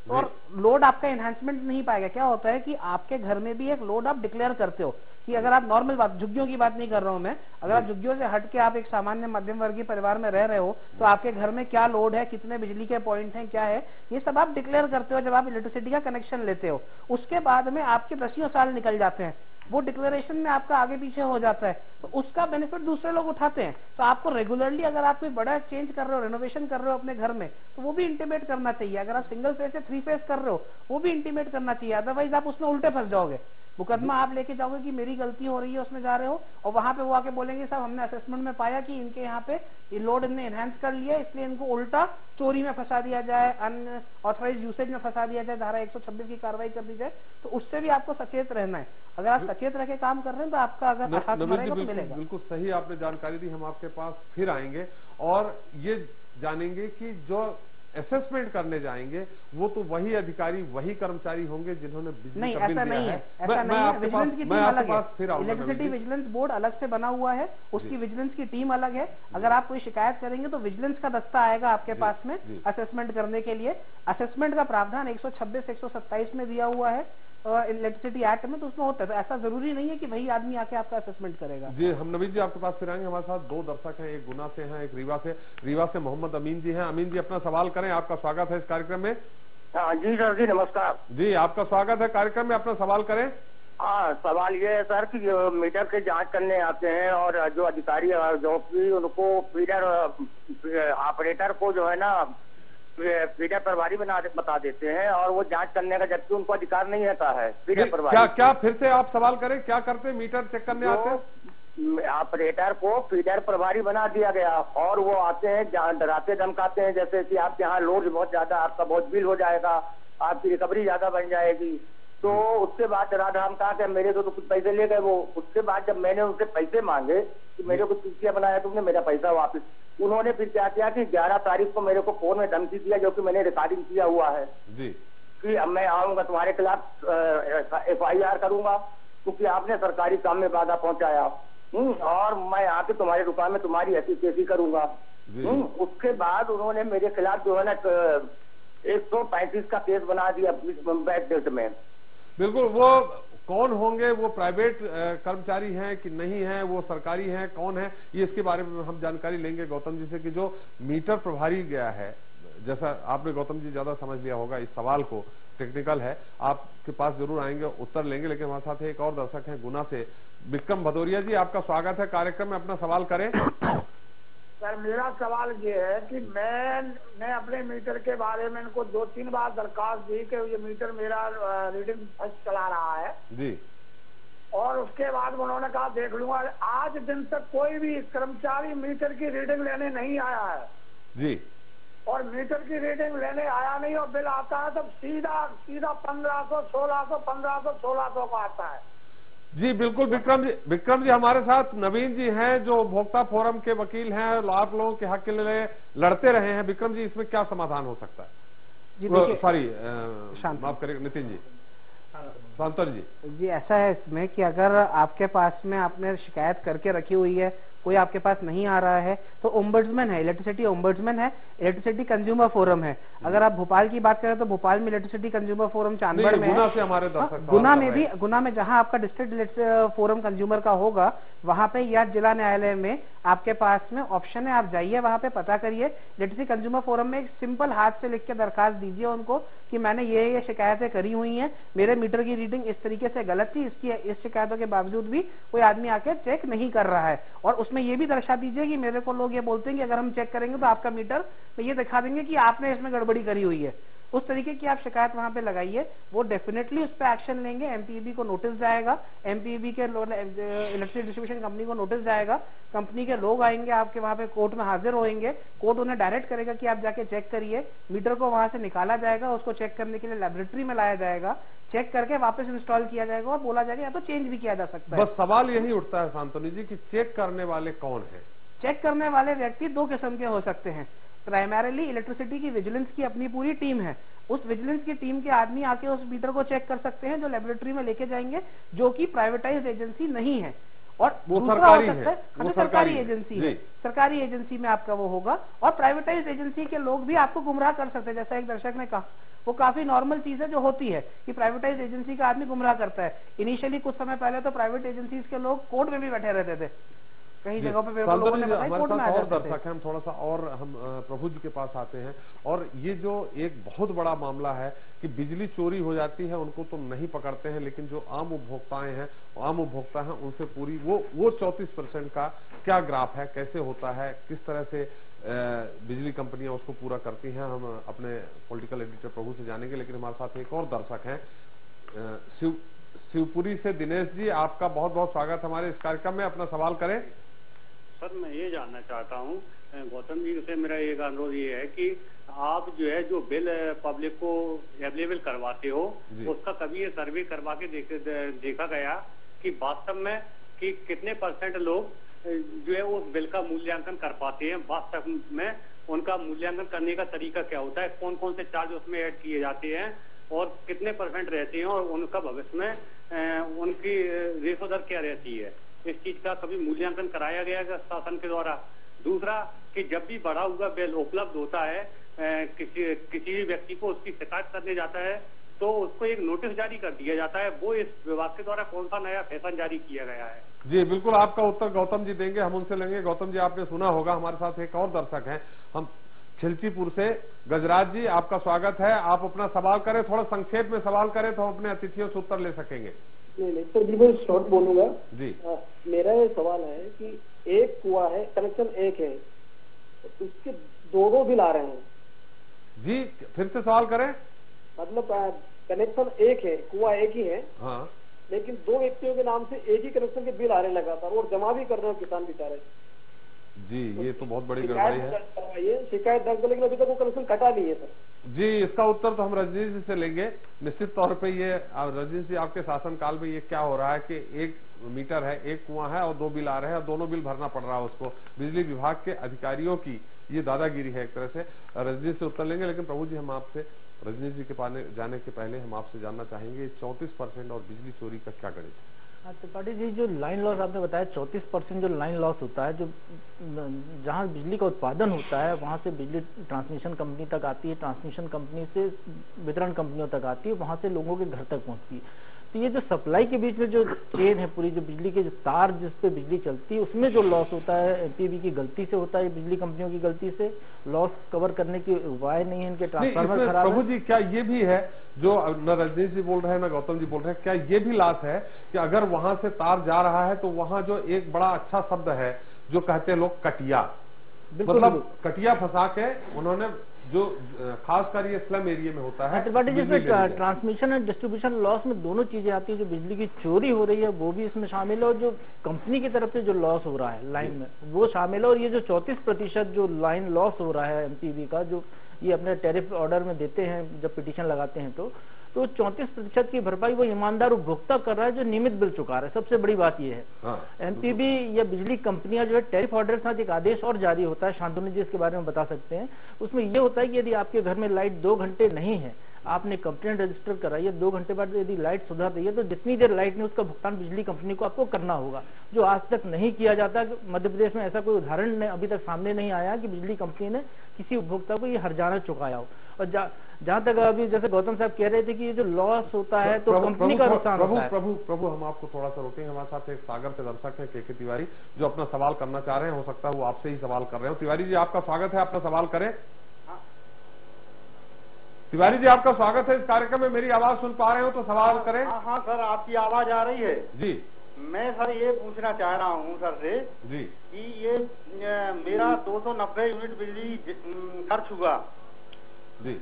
तो और लोड आपका एनहांसमेंट नहीं पाएगा। क्या होता है कि आपके घर में भी एक लोड आप डिक्लेयर करते हो कि अगर आप नॉर्मल बात, झुग्गियों की बात नहीं कर रहा हूं मैं, अगर आप झुग्गियों से हट के आप एक सामान्य मध्यम वर्गीय परिवार में रह रहे हो तो आपके घर में क्या लोड है, कितने बिजली के पॉइंट हैं, क्या है, ये सब आप डिक्लेयर करते हो जब आप इलेक्ट्रिसिटी का कनेक्शन लेते हो। उसके बाद में आपके 10 साल निकल जाते हैं, वो डिक्लेरेशन में आपका आगे पीछे हो जाता है, तो उसका बेनिफिट दूसरे लोग उठाते हैं। तो आपको रेगुलरली अगर आप कोई बड़ा चेंज कर रहे हो, रेनोवेशन कर रहे हो अपने घर में, तो वो भी इंटीमेट करना चाहिए। अगर आप सिंगल फेज से 3 फेज कर रहे हो वो भी इंटीमेट करना चाहिए, अदरवाइज आप उसमें उल्टे फंस जाओगे। मुकदमा आप लेके जाओगे कि मेरी गलती हो रही है, उसमें जा रहे हो और वहां पे वो आके बोलेंगे साहब हमने असेसमेंट में पाया कि इनके यहाँ पे ये लोड इनने एनहांस कर लिया, इसलिए इनको उल्टा चोरी में फंसा दिया जाए, अनऑथराइज यूसेज में फंसा दिया जाए, धारा 126 की कार्रवाई कर दी जाए। तो उससे भी आपको सचेत रहना है। अगर आप सचेत रह के काम कर रहे हैं तो आपका अगर हक मरेगा तो मिलेगा। बिल्कुल सही आपने जानकारी दी। हम आपके पास फिर आएंगे और ये जानेंगे कि जो असेसमेंट करने जाएंगे वो तो वही अधिकारी, वही कर्मचारी होंगे जिन्होंने बिजली का बिल दिया है। ऐसा नहीं है, विजिलेंस की टीम अलग है, इलेक्ट्रिसिटी विजिलेंस बोर्ड अलग से बना हुआ है, उसकी विजिलेंस की टीम अलग है। अगर आप कोई शिकायत करेंगे तो विजिलेंस का दस्ता आएगा आपके पास में असेसमेंट करने के लिए। असेसमेंट का प्रावधान 126, 127 में दिया हुआ है इलेक्ट्रिसिटी एक्ट में, तो उसमें होता है। तो ऐसा जरूरी नहीं है कि वही आदमी आके आपका असेसमेंट करेगा। जी, हम नवीन जी आपके पास फिर आएंगे। हमारे साथ 2 दर्शक हैं, एक गुना से हैं, एक रीवा से। रीवा से मोहम्मद अमीन जी हैं। अमीन जी अपना सवाल करें, आपका स्वागत है इस कार्यक्रम में। जी सर जी, नमस्कार जी, आपका स्वागत है कार्यक्रम में, अपना सवाल करें। हाँ, सवाल ये है सर कि मीटर के जांच करने आते हैं और जो अधिकारी जो कि उनको फीडर ऑपरेटर को जो है ना फीडर प्रभारी बता देते हैं और वो जांच करने का, जबकि उनको अधिकार नहीं रहता है फीडर प्रभारी। क्या फिर से आप सवाल करें, क्या करते हैं? मीटर चेक करने आते हैं, ऑपरेटर को फीडर प्रभारी बना दिया गया और वो आते हैं, डराते धमकाते हैं, जैसे कि आपके यहाँ लोड बहुत ज्यादा, आपका बहुत बिल हो जाएगा, आपकी रिकवरी ज्यादा बन जाएगी। तो उसके बाद राधा हम कहा कि मेरे तो कुछ पैसे ले गए वो। उसके बाद जब मैंने उनसे पैसे मांगे कि मेरे को पीसीआर बनाया, तुमने मेरा पैसा वापस, उन्होंने फिर क्या किया कि 11 तारीख को मेरे को फोन में धमकी दिया, जो कि मैंने रिकॉर्डिंग किया हुआ है जी, कि अब मैं आऊंगा तुम्हारे खिलाफ FIR करूंगा क्योंकि आपने सरकारी काम में बाधा पहुंचाया, और मैं आके तुम्हारी दुकान में तुम्हारी हत्या करूंगा। उसके बाद उन्होंने मेरे खिलाफ जो है ना 135 का केस बना दिया बैक डेट में। बिल्कुल, वो कौन होंगे, वो प्राइवेट कर्मचारी हैं कि नहीं हैं, वो सरकारी हैं, कौन है, ये इसके बारे में हम जानकारी लेंगे गौतम जी से कि जो मीटर प्रभारी गया है, जैसा आपने गौतम जी ज्यादा समझ लिया होगा इस सवाल को, टेक्निकल है, आपके पास जरूर आएंगे, उत्तर लेंगे। लेकिन हमारे साथ एक और दर्शक हैं गुना से, विक्रम भदौरिया जी, आपका स्वागत है कार्यक्रम में, अपना सवाल करें। सर, मेरा सवाल ये है कि मैंने अपने मीटर के बारे में इनको 2-3 बार दरखास्त दी कि ये मीटर मेरा रीडिंग फर्स्ट चला रहा है जी, और उसके बाद उन्होंने कहा देख लूंगा। आज दिन तक कोई भी कर्मचारी मीटर की रीडिंग लेने नहीं आया है जी, और मीटर की रीडिंग लेने आया नहीं और बिल आता है तब सीधा 1500, 1600, 1500, 1600 का आता है। जी बिल्कुल। विक्रम जी हमारे साथ नवीन जी हैं जो उपभोक्ता फोरम के वकील हैं, आप लोगों के हक के लिए लड़ते रहे हैं। विक्रम जी, इसमें क्या समाधान हो सकता है? सॉरी, माफ करिएगा नितिन जी, सांतन जी। ऐसा है इसमें कि अगर आपके पास में आपने शिकायत करके रखी हुई है, कोई आपके पास नहीं आ रहा है, तो ओम्बड्समैन है, इलेक्ट्रिसिटी ओम्बड्समैन है, इलेक्ट्रिसिटी कंज्यूमर फोरम है। अगर आप भोपाल की बात करें तो भोपाल में इलेक्ट्रिसिटी कंज्यूमर फोरम चांदगढ़ में है, गुना में जहां आपका डिस्ट्रिक्ट फोरम कंज्यूमर का होगा, वहां पे या जिला न्यायालय में आपके पास में ऑप्शन है, आप जाइए वहां पे पता करिए। इलेक्ट्रिसिटी कंज्यूमर फोरम में एक सिंपल हाथ से लिख के दरखास्त दीजिए उनको कि मैंने ये शिकायतें करी हुई हैं, मेरे मीटर की रीडिंग इस तरीके से गलत थी, इस शिकायतों के बावजूद भी कोई आदमी आके चेक नहीं कर रहा है। और उसमें ये भी दर्शा दीजिए कि मेरे को लोग ये बोलते हैं कि अगर हम चेक करेंगे तो आपका मीटर तो ये दिखा देंगे कि आपने इसमें गड़बड़ी करी हुई है। उस तरीके की आप शिकायत वहां पे लगाइए, वो डेफिनेटली उस पर एक्शन लेंगे। एमपीईबी को नोटिस जाएगा, एमपीईबी के इलेक्ट्रिसिटी डिस्ट्रीब्यूशन कंपनी को नोटिस जाएगा, कंपनी के लोग आएंगे आपके वहां पे, कोर्ट में हाजिर होंगे, कोर्ट उन्हें डायरेक्ट करेगा कि आप जाके चेक करिए। मीटर को वहां से निकाला जाएगा, उसको चेक करने के लिए लैबोरेटरी में लाया जाएगा, चेक करके वापस इंस्टॉल किया जाएगा और बोला जाएगा या तो चेंज भी किया जा सकता है। बस सवाल यही उठता है शांतनु जी कि चेक करने वाले कौन है? चेक करने वाले व्यक्ति दो किस्म के हो सकते हैं। प्राइमरीली इलेक्ट्रिसिटी की विजिलेंस की अपनी पूरी टीम है, उस विजिलेंस की टीम के आदमी आके उस मीटर को चेक कर सकते हैं, जो लेबोरेटरी में लेके जाएंगे, जो कि प्राइवेटाइज्ड एजेंसी नहीं है। और वो दूसरा हो सकता है, है सरकारी एजेंसी है, सरकारी एजेंसी में आपका वो होगा। और प्राइवेटाइज्ड एजेंसी के लोग भी आपको गुमराह कर सकते हैं, जैसा एक दर्शक ने कहा, वो काफी नॉर्मल चीज है जो होती है कि प्राइवेटाइज्ड एजेंसी का आदमी गुमराह करता है। इनिशियली कुछ समय पहले तो प्राइवेट एजेंसीज के लोग कोर्ट में भी बैठे रहते थे, कई जगहों पे लोगों ने बताया कोर्ट में आ जाते थे। दर्शक हैं, हम थोड़ा सा और हम प्रभु जी के पास आते हैं। और ये जो एक बहुत बड़ा मामला है कि बिजली चोरी हो जाती है, उनको तो नहीं पकड़ते हैं, लेकिन जो आम उपभोक्ताएं हैं, आम उपभोक्ता हैं, उनसे पूरी वो 34% का क्या ग्राफ है, कैसे होता है, किस तरह से बिजली कंपनियां उसको पूरा करती हैं, हम अपने पॉलिटिकल एडिटर प्रभु से जानेंगे। लेकिन हमारे साथ एक और दर्शक हैं, शिवपुरी से दिनेश जी, आपका बहुत बहुत स्वागत है हमारे इस कार्यक्रम में। अपना सवाल करें। सर मैं ये जानना चाहता हूँ गौतम जी से, मेरा एक अनुरोध ये है कि आप जो है जो बिल पब्लिक को अवेलेबल करवाते हो, उसका कभी ये सर्वे करवा के देखा गया कि वास्तव में कि कितने % लोग जो है उस बिल का मूल्यांकन कर पाते हैं, वास्तव में उनका मूल्यांकन करने का तरीका क्या होता है, कौन कौन से चार्ज उसमें ऐड किए जाते हैं और कितने % रहते हैं और उनका भविष्य में उनकी रेशो दर क्या रहती है, इस चीज का कभी मूल्यांकन कराया गया है शासन के द्वारा। दूसरा कि जब भी बढ़ा हुआ बिल उपलब्ध होता है, किसी भी व्यक्ति को उसकी शिकायत करने जाता है तो उसको एक नोटिस जारी कर दिया जाता है, वो इस विभाग के द्वारा कौन सा नया फैशन जारी किया गया है? जी बिल्कुल, आपका उत्तर गौतम जी देंगे, हम उनसे लेंगे। गौतम जी, आपने सुना होगा, हमारे साथ एक और दर्शक हैं, हम खिलचीपुर से गजराज जी, आपका स्वागत है। आप अपना सवाल करें, थोड़ा संक्षेप में सवाल करें तो हम अपने अतिथियों से उत्तर ले सकेंगे। नहीं सर, बिल्कुल शॉर्ट बोलूंगा जी। मेरा ये सवाल है कि एक कुआं है, कनेक्शन एक है, उसके दो बिल आ रहे हैं। जी फिर से सवाल करें। मतलब कनेक्शन एक है, कुआं एक ही है, हाँ, लेकिन दो व्यक्तियों के नाम से एक ही कनेक्शन के बिल आ रहे हैं लगातार, और जमा भी कर रहे हो किसान बेचारे। जी ये तो बहुत बड़ी गड़बड़ी है। शिकायत दर्ज कर, लेकिन अभी तक वो कनेक्शन कटा नहीं है सर। जी इसका उत्तर तो हम रजनीश जी से लेंगे निश्चित तौर पे। ये रजनीश जी, आपके शासनकाल में ये क्या हो रहा है कि एक मीटर है, एक कुआं है और दो बिल आ रहे हैं और दोनों बिल भरना पड़ रहा है उसको। बिजली विभाग के अधिकारियों की ये दादागिरी है एक तरह से। रजनीश से उत्तर लेंगे, लेकिन प्रभु जी हम आपसे, रजनीश जी के पास जाने के पहले हम आपसे जानना चाहेंगे 34% और बिजली चोरी का क्या गणित है? त्रिपाठी जी, जो लाइन लॉस आपने बताया 34% जो लाइन लॉस होता है, जो जहां बिजली का उत्पादन होता है वहां से बिजली ट्रांसमिशन कंपनी तक आती है, ट्रांसमिशन कंपनी से वितरण कंपनियों तक आती है, वहां से लोगों के घर तक पहुंचती है। तो ये जो सप्लाई के बीच में जो चेन है पूरी, जो बिजली के जो तार जिस पे बिजली चलती है, उसमें जो लॉस होता है एमपीबी की गलती से होता है, बिजली कंपनियों की गलती से। लॉस कवर करने की उपाय नहीं है, इनके ट्रांसफार्मर खराब है। प्रभु जी, क्या ये भी है जो न रजनीश जी बोल रहे हैं न गौतम जी बोल रहे हैं, क्या ये भी लाश है कि अगर वहां से तार जा रहा है तो वहां जो एक बड़ा अच्छा शब्द है जो कहते हैं लोग कटिया, मतलब कटिया फंसा के उन्होंने जो खासकर ये स्लम एरिया में होता है। त्रिपाठी जी, इसमें ट्रांसमिशन और डिस्ट्रीब्यूशन लॉस में दोनों चीजें आती है। जो बिजली की चोरी हो रही है वो भी इसमें शामिल है, और जो कंपनी की तरफ से जो लॉस हो रहा है लाइन में वो शामिल है। और ये जो 34% जो लाइन लॉस हो रहा है एमपीबी का, जो ये अपने टैरिफ ऑर्डर में देते हैं जब पिटीशन लगाते हैं तो 34% की भरपाई वो ईमानदार उपभोक्ता कर रहा है जो नियमित बिल चुका रहा है। सबसे बड़ी बात ये है। एमपीबी या बिजली कंपनियां जो है टैरिफ ऑर्डर के साथ एक आदेश और जारी होता है, शांतनु जी इसके बारे में बता सकते हैं। उसमें ये होता है कि यदि आपके घर में लाइट 2 घंटे नहीं है, आपने कंप्लेंट रजिस्टर कराई है, 2 घंटे बाद यदि लाइट सुधर रही है तो जितनी देर लाइट नहीं उसका भुगतान बिजली कंपनी को आपको करना होगा, जो आज तक नहीं किया जाता। मध्य प्रदेश में ऐसा कोई उदाहरण अभी तक सामने नहीं आया कि बिजली कंपनी ने किसी उपभोक्ता को ये हर्जाना चुकाया हो। और जहां तक अभी जैसे गौतम साहब कह रहे थे कि ये जो लॉस होता है तो कंपनी का नुकसान होता है। प्रभु हम आपको थोड़ा सा रोकेंगे। हमारे साथ एक सागर के दर्शक है के तिवारी, जो अपना सवाल करना चाह रहे हैं, हो सकता है वो आपसे ही सवाल कर रहे हो। तिवारी जी, आपका स्वागत है, अपना सवाल करें। तिवारी जी, आपका स्वागत है इस कार्यक्रम में। मेरी आवाज सुन पा रहे हो तो सवाल करें। हाँ सर, आपकी आवाज आ रही है जी। मैं सर ये पूछना चाह रहा हूँ सर से जी कि ये मेरा 290 यूनिट बिजली खर्च हुआ जी,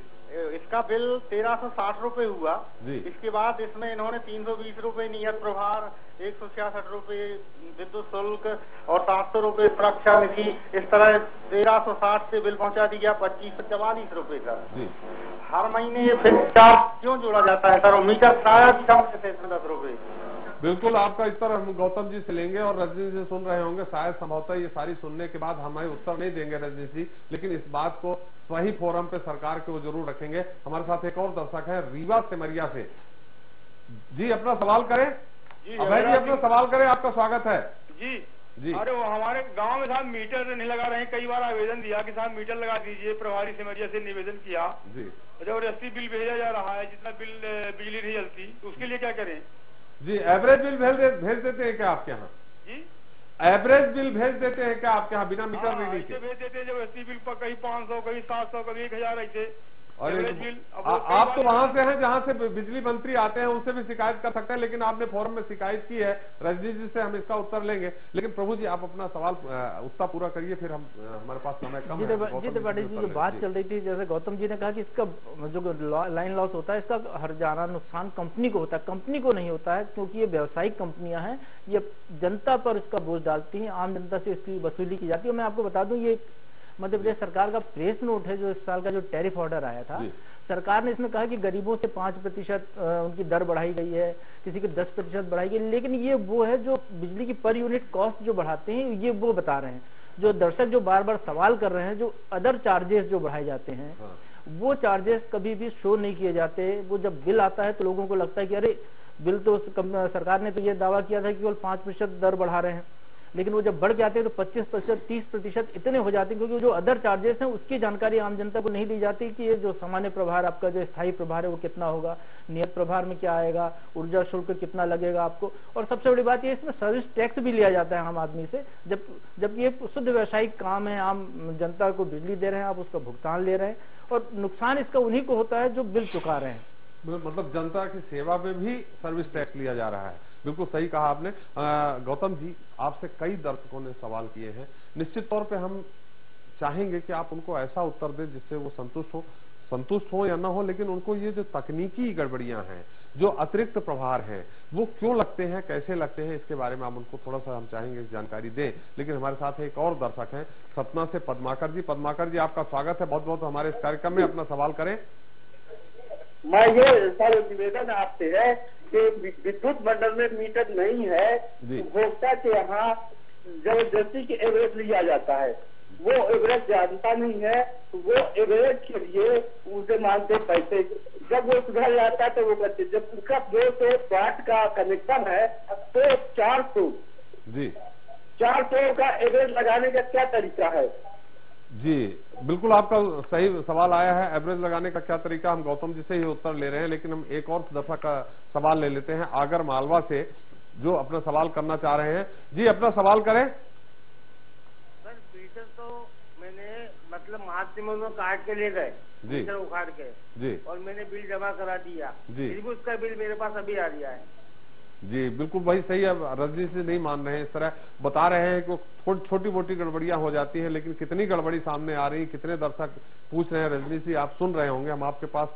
इसका बिल 1360 रुपए हुआ जी। इसके बाद इसमें इन्होंने 320 रुपए नियत प्रभार, 166 रुपए विद्युत शुल्क और 700 रुपए सुरक्षा निधि, इस तरह 1360 से बिल पहुंचा दिया 2544 रुपए का। हर महीने ये फिक्स चार्ज क्यों जोड़ा जाता है सर? और मीटर किराया भी कम से 10 रुपए। बिल्कुल आपका उत्तर हम गौतम जी से लेंगे और रजनी जी सुन रहे होंगे, शायद संभवतः ये सारी सुनने के बाद हमें उत्तर नहीं देंगे रजनी जी, लेकिन इस बात को सही फोरम पे सरकार के वो जरूर रखेंगे। हमारे साथ एक और दर्शक है रीवा सिमरिया से। जी अपना सवाल करें। अभय जी अपना सवाल करें, आपका स्वागत है। जी अरे वो हमारे गांव में साहब मीटर नहीं लगा रहे हैं, कई बार आवेदन दिया कि साहब मीटर लगा दीजिए, प्रभारी सिमरिया से निवेदन किया जी, जबरदस्ती बिल भेजा जा रहा है, जितना बिल बिजली नहीं जलती, तो उसके लिए क्या करें? जी एवरेज बिल भेज देते हैं क्या आपके यहाँ? जी एवरेज बिल भेज देते हैं क्या आपके यहाँ बिना मीटर रीडिंग के? भेज देते हैं जबरदस्ती बिल पर, कहीं 500 कहीं 700 कभी 1000 ऐसे। और आप तो वहां से हैं जहां से बिजली मंत्री आते हैं, उनसे भी शिकायत कर सकते हैं, लेकिन आपने फोरम में शिकायत की है। रजनी जी से हम इसका उत्तर लेंगे, लेकिन प्रभु जी आप अपना सवाल उत्तर पूरा करिए, फिर हम हमारे पास समय कम है। जी त्रिपाठी जी जो बात चल रही थी, जैसे गौतम जी ने कहा कि इसका जो लाइन लॉस होता है, इसका हर्जाना नुकसान कंपनी को होता है, कंपनी को नहीं होता है, क्योंकि ये व्यावसायिक कंपनियां हैं, ये जनता पर इसका बोझ डालती हैं, आम जनता से इसकी वसूली की जाती है। मैं आपको बता दूं, ये मध्य प्रदेश सरकार का प्रेस नोट है, जो इस साल का जो टैरिफ ऑर्डर आया था, सरकार ने इसमें कहा कि गरीबों से 5% उनकी दर बढ़ाई गई है, किसी की 10% बढ़ाई गई, लेकिन ये वो है जो बिजली की पर यूनिट कॉस्ट जो बढ़ाते हैं, ये वो बता रहे हैं। जो दर्शक जो बार बार सवाल कर रहे हैं, जो अदर चार्जेस जो बढ़ाए जाते हैं, वो चार्जेस कभी भी शो नहीं किए जाते। वो जब बिल आता है तो लोगों को लगता है कि अरे बिल तो सरकार ने तो ये दावा किया था कि केवल 5% दर बढ़ा रहे हैं, लेकिन वो जब बढ़ के आते हैं तो 25%, 30% इतने हो जाते हैं, क्योंकि जो अदर चार्जेस हैं उसकी जानकारी आम जनता को नहीं दी जाती कि ये जो सामान्य प्रभार आपका जो स्थायी प्रभार है वो कितना होगा, नियत प्रभार में क्या आएगा, ऊर्जा शुल्क कितना लगेगा आपको, और सबसे बड़ी बात ये इसमें सर्विस टैक्स भी लिया जाता है आम आदमी से, जब ये शुद्ध व्यावसायिक काम है, आम जनता को बिजली दे रहे हैं, आप उसका भुगतान ले रहे हैं, और नुकसान इसका उन्हीं को होता है जो बिल चुका रहे हैं। मतलब जनता की सेवा में भी सर्विस टैक्स लिया जा रहा है। बिल्कुल सही कहा आपने। गौतम जी आपसे कई दर्शकों ने सवाल किए हैं, निश्चित तौर पे हम चाहेंगे कि आप उनको ऐसा उत्तर दें जिससे वो संतुष्ट हो या ना हो, लेकिन उनको ये जो तकनीकी गड़बड़ियां हैं, जो अतिरिक्त प्रभार हैं, वो क्यों लगते हैं, कैसे लगते हैं, इसके बारे में आप उनको थोड़ा सा हम चाहेंगे जानकारी दें। लेकिन हमारे साथ एक और दर्शक हैं सतना से पद्माकर जी। पद्माकर जी आपका स्वागत है बहुत बहुत हमारे इस कार्यक्रम में, अपना सवाल करें। मैं ये सर निवेदन आपसे है कि विद्युत मंडल में मीटर नहीं है, उपभोक्ता के यहाँ जबरदस्ती की एवरेज लिया जाता है, वो एवरेज जानता नहीं है, वो एवरेज के लिए उसे मांगते पैसे, जब वो सुधर जाता है तो वो करते, जब उसका 200 वाट का कनेक्शन है तो 400 का एवरेज लगाने का क्या तरीका है? जी बिल्कुल आपका सही सवाल आया है, एवरेज लगाने का क्या तरीका, हम गौतम जी से ही उत्तर ले रहे हैं, लेकिन हम एक और दफा का सवाल ले लेते हैं आगर मालवा से, जो अपना सवाल करना चाह रहे हैं। जी अपना सवाल करें। सर मीटर तो मैंने मतलब महात्मा में काट के ले गए, मीटर उखाड़ के जी, और मैंने बिल जमा करा दिया जी, फिर भी उसका बिल मेरे पास अभी आ गया है। जी बिल्कुल वही सही है, रजनी से नहीं मान रहे हैं, इस तरह बता रहे हैं कि छोटी मोटी गड़बड़ियां हो जाती हैं, लेकिन कितनी गड़बड़ी सामने आ रही, कितने दर्शक पूछ रहे हैं। रजनी जी आप सुन रहे होंगे, हम आपके पास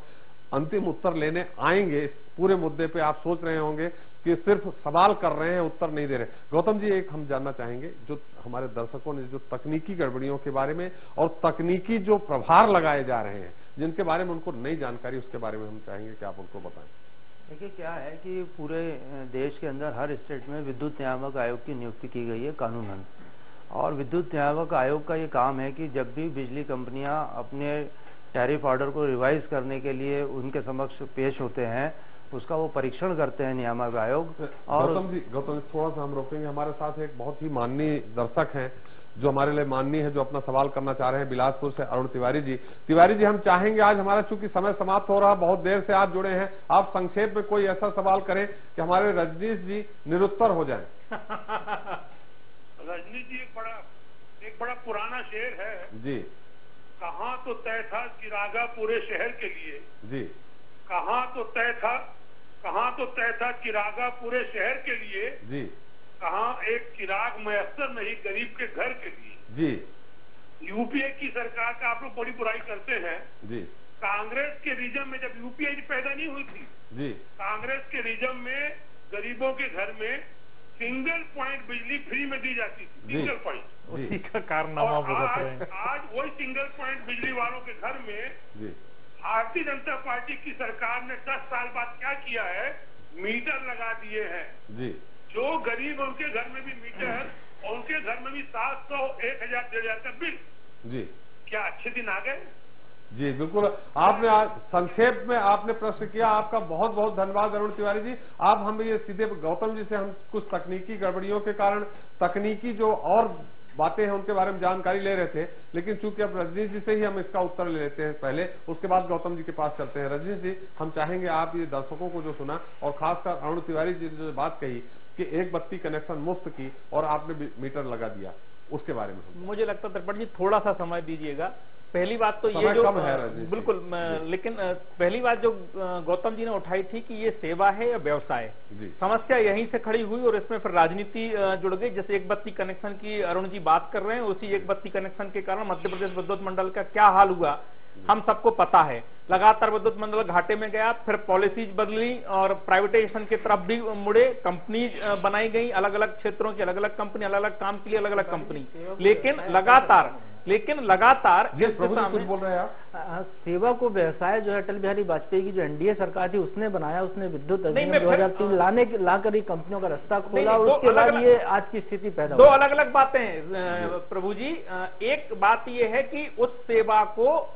अंतिम उत्तर लेने आएंगे इस पूरे मुद्दे पे। आप सोच रहे होंगे कि सिर्फ सवाल कर रहे हैं, उत्तर नहीं दे रहे। गौतम जी एक हम जानना चाहेंगे, जो हमारे दर्शकों ने जो तकनीकी गड़बड़ियों के बारे में और तकनीकी जो प्रभार लगाए जा रहे हैं, जिनके बारे में उनको नई जानकारी, उसके बारे में हम चाहेंगे कि आप उनको बताएं। देखिए क्या है कि पूरे देश के अंदर हर स्टेट में विद्युत नियामक आयोग की नियुक्ति की गई है कानूनन, और विद्युत नियामक आयोग का ये काम है कि जब भी बिजली कंपनियां अपने टैरिफ ऑर्डर को रिवाइज करने के लिए उनके समक्ष पेश होते हैं, उसका वो परीक्षण करते हैं नियामक आयोग। और गौतम जी थोड़ा सा हम रोकेंगे, हमारे साथ एक बहुत ही माननीय दर्शक हैं जो हमारे लिए माननीय है, जो अपना सवाल करना चाह रहे हैं, बिलासपुर से अरुण तिवारी जी। तिवारी जी हम चाहेंगे, आज हमारा चूंकि समय समाप्त हो रहा, बहुत देर से आप जुड़े हैं, आप संक्षेप में कोई ऐसा सवाल करें कि हमारे रजनीश जी निरुत्तर हो जाएं। रजनीश जी एक बड़ा पुराना शेर है जी, कहाँ तो तय था चिरागा पूरे शहर के लिए जी, कहाँ तो तय था चिरागा पूरे शहर के लिए जी, कहाँ एक चिराग मयस्सर नहीं गरीब के घर के लिए जी। यूपीए की सरकार का आप लोग बड़ी बुराई करते हैं जी, कांग्रेस के रिजम में जब यूपीए पैदा नहीं हुई थी जी, कांग्रेस के रिजम में गरीबों के घर में सिंगल पॉइंट बिजली फ्री में दी जाती थी, सिंगल पॉइंट, उसी का कारनामा आज वही सिंगल पॉइंट बिजली वालों के घर में भारतीय जनता पार्टी की सरकार ने 10 साल बाद क्या किया है मीटर लगा दिए हैं जी। जो गरीब उनके घर में भी मीटर और उनके घर में भी 700, 1000, 1500 का बिल। जी, क्या अच्छे दिन आ गए? जी बिल्कुल। आपने आज संक्षेप में आपने प्रश्न किया, आपका बहुत बहुत धन्यवाद अरुण तिवारी जी। आप हम ये सीधे गौतम जी से हम कुछ तकनीकी गड़बड़ियों के कारण तकनीकी जो और बातें हैं उनके बारे में जानकारी ले रहे थे, लेकिन चूंकि अब रजनीश जी से ही हम इसका उत्तर ले लेते हैं पहले, उसके बाद गौतम जी के पास चलते हैं। रजनीश जी, हम चाहेंगे आप ये दर्शकों को जो सुना और खासकर अरुण तिवारी जी ने जो बात कही कि एक बत्ती कनेक्शन मुफ्त की और आपने मीटर लगा दिया, उसके बारे में मुझे लगता है त्रिपाठी जी थोड़ा सा समय दीजिएगा। पहली बात तो ये जो बिल्कुल, लेकिन पहली बात जो गौतम जी ने उठाई थी कि ये सेवा है या व्यवसाय, समस्या यहीं से खड़ी हुई और इसमें फिर राजनीति जुड़ गई। जैसे एक बत्ती कनेक्शन की अरुण जी बात कर रहे हैं, उसी एक बत्ती कनेक्शन के कारण मध्य प्रदेश विद्युत मंडल का क्या हाल हुआ हम सबको पता है। लगातार विद्युत मंडल घाटे में गया, फिर पॉलिसीज बदली और प्राइवेटाइजेशन की तरफ भी मुड़े, कंपनी बनाई गई, अलग अलग क्षेत्रों की अलग अलग कंपनी, अलग अलग काम के लिए अलग अलग कंपनी, लेकिन लगातार कुछ बोल रहे हैं आप। सेवा को व्यवसाय जो है अटल बिहारी वाजपेयी की जो एनडीए सरकार थी उसने बनाया, उसने विद्युत अधिनियम 2003 लाकर ही कंपनियों का रास्ता खोला और उसके बाद ये आज की स्थिति पैदा हुई। दो अलग अलग बातें हैं प्रभु जी। एक बात ये है कि उस सेवा को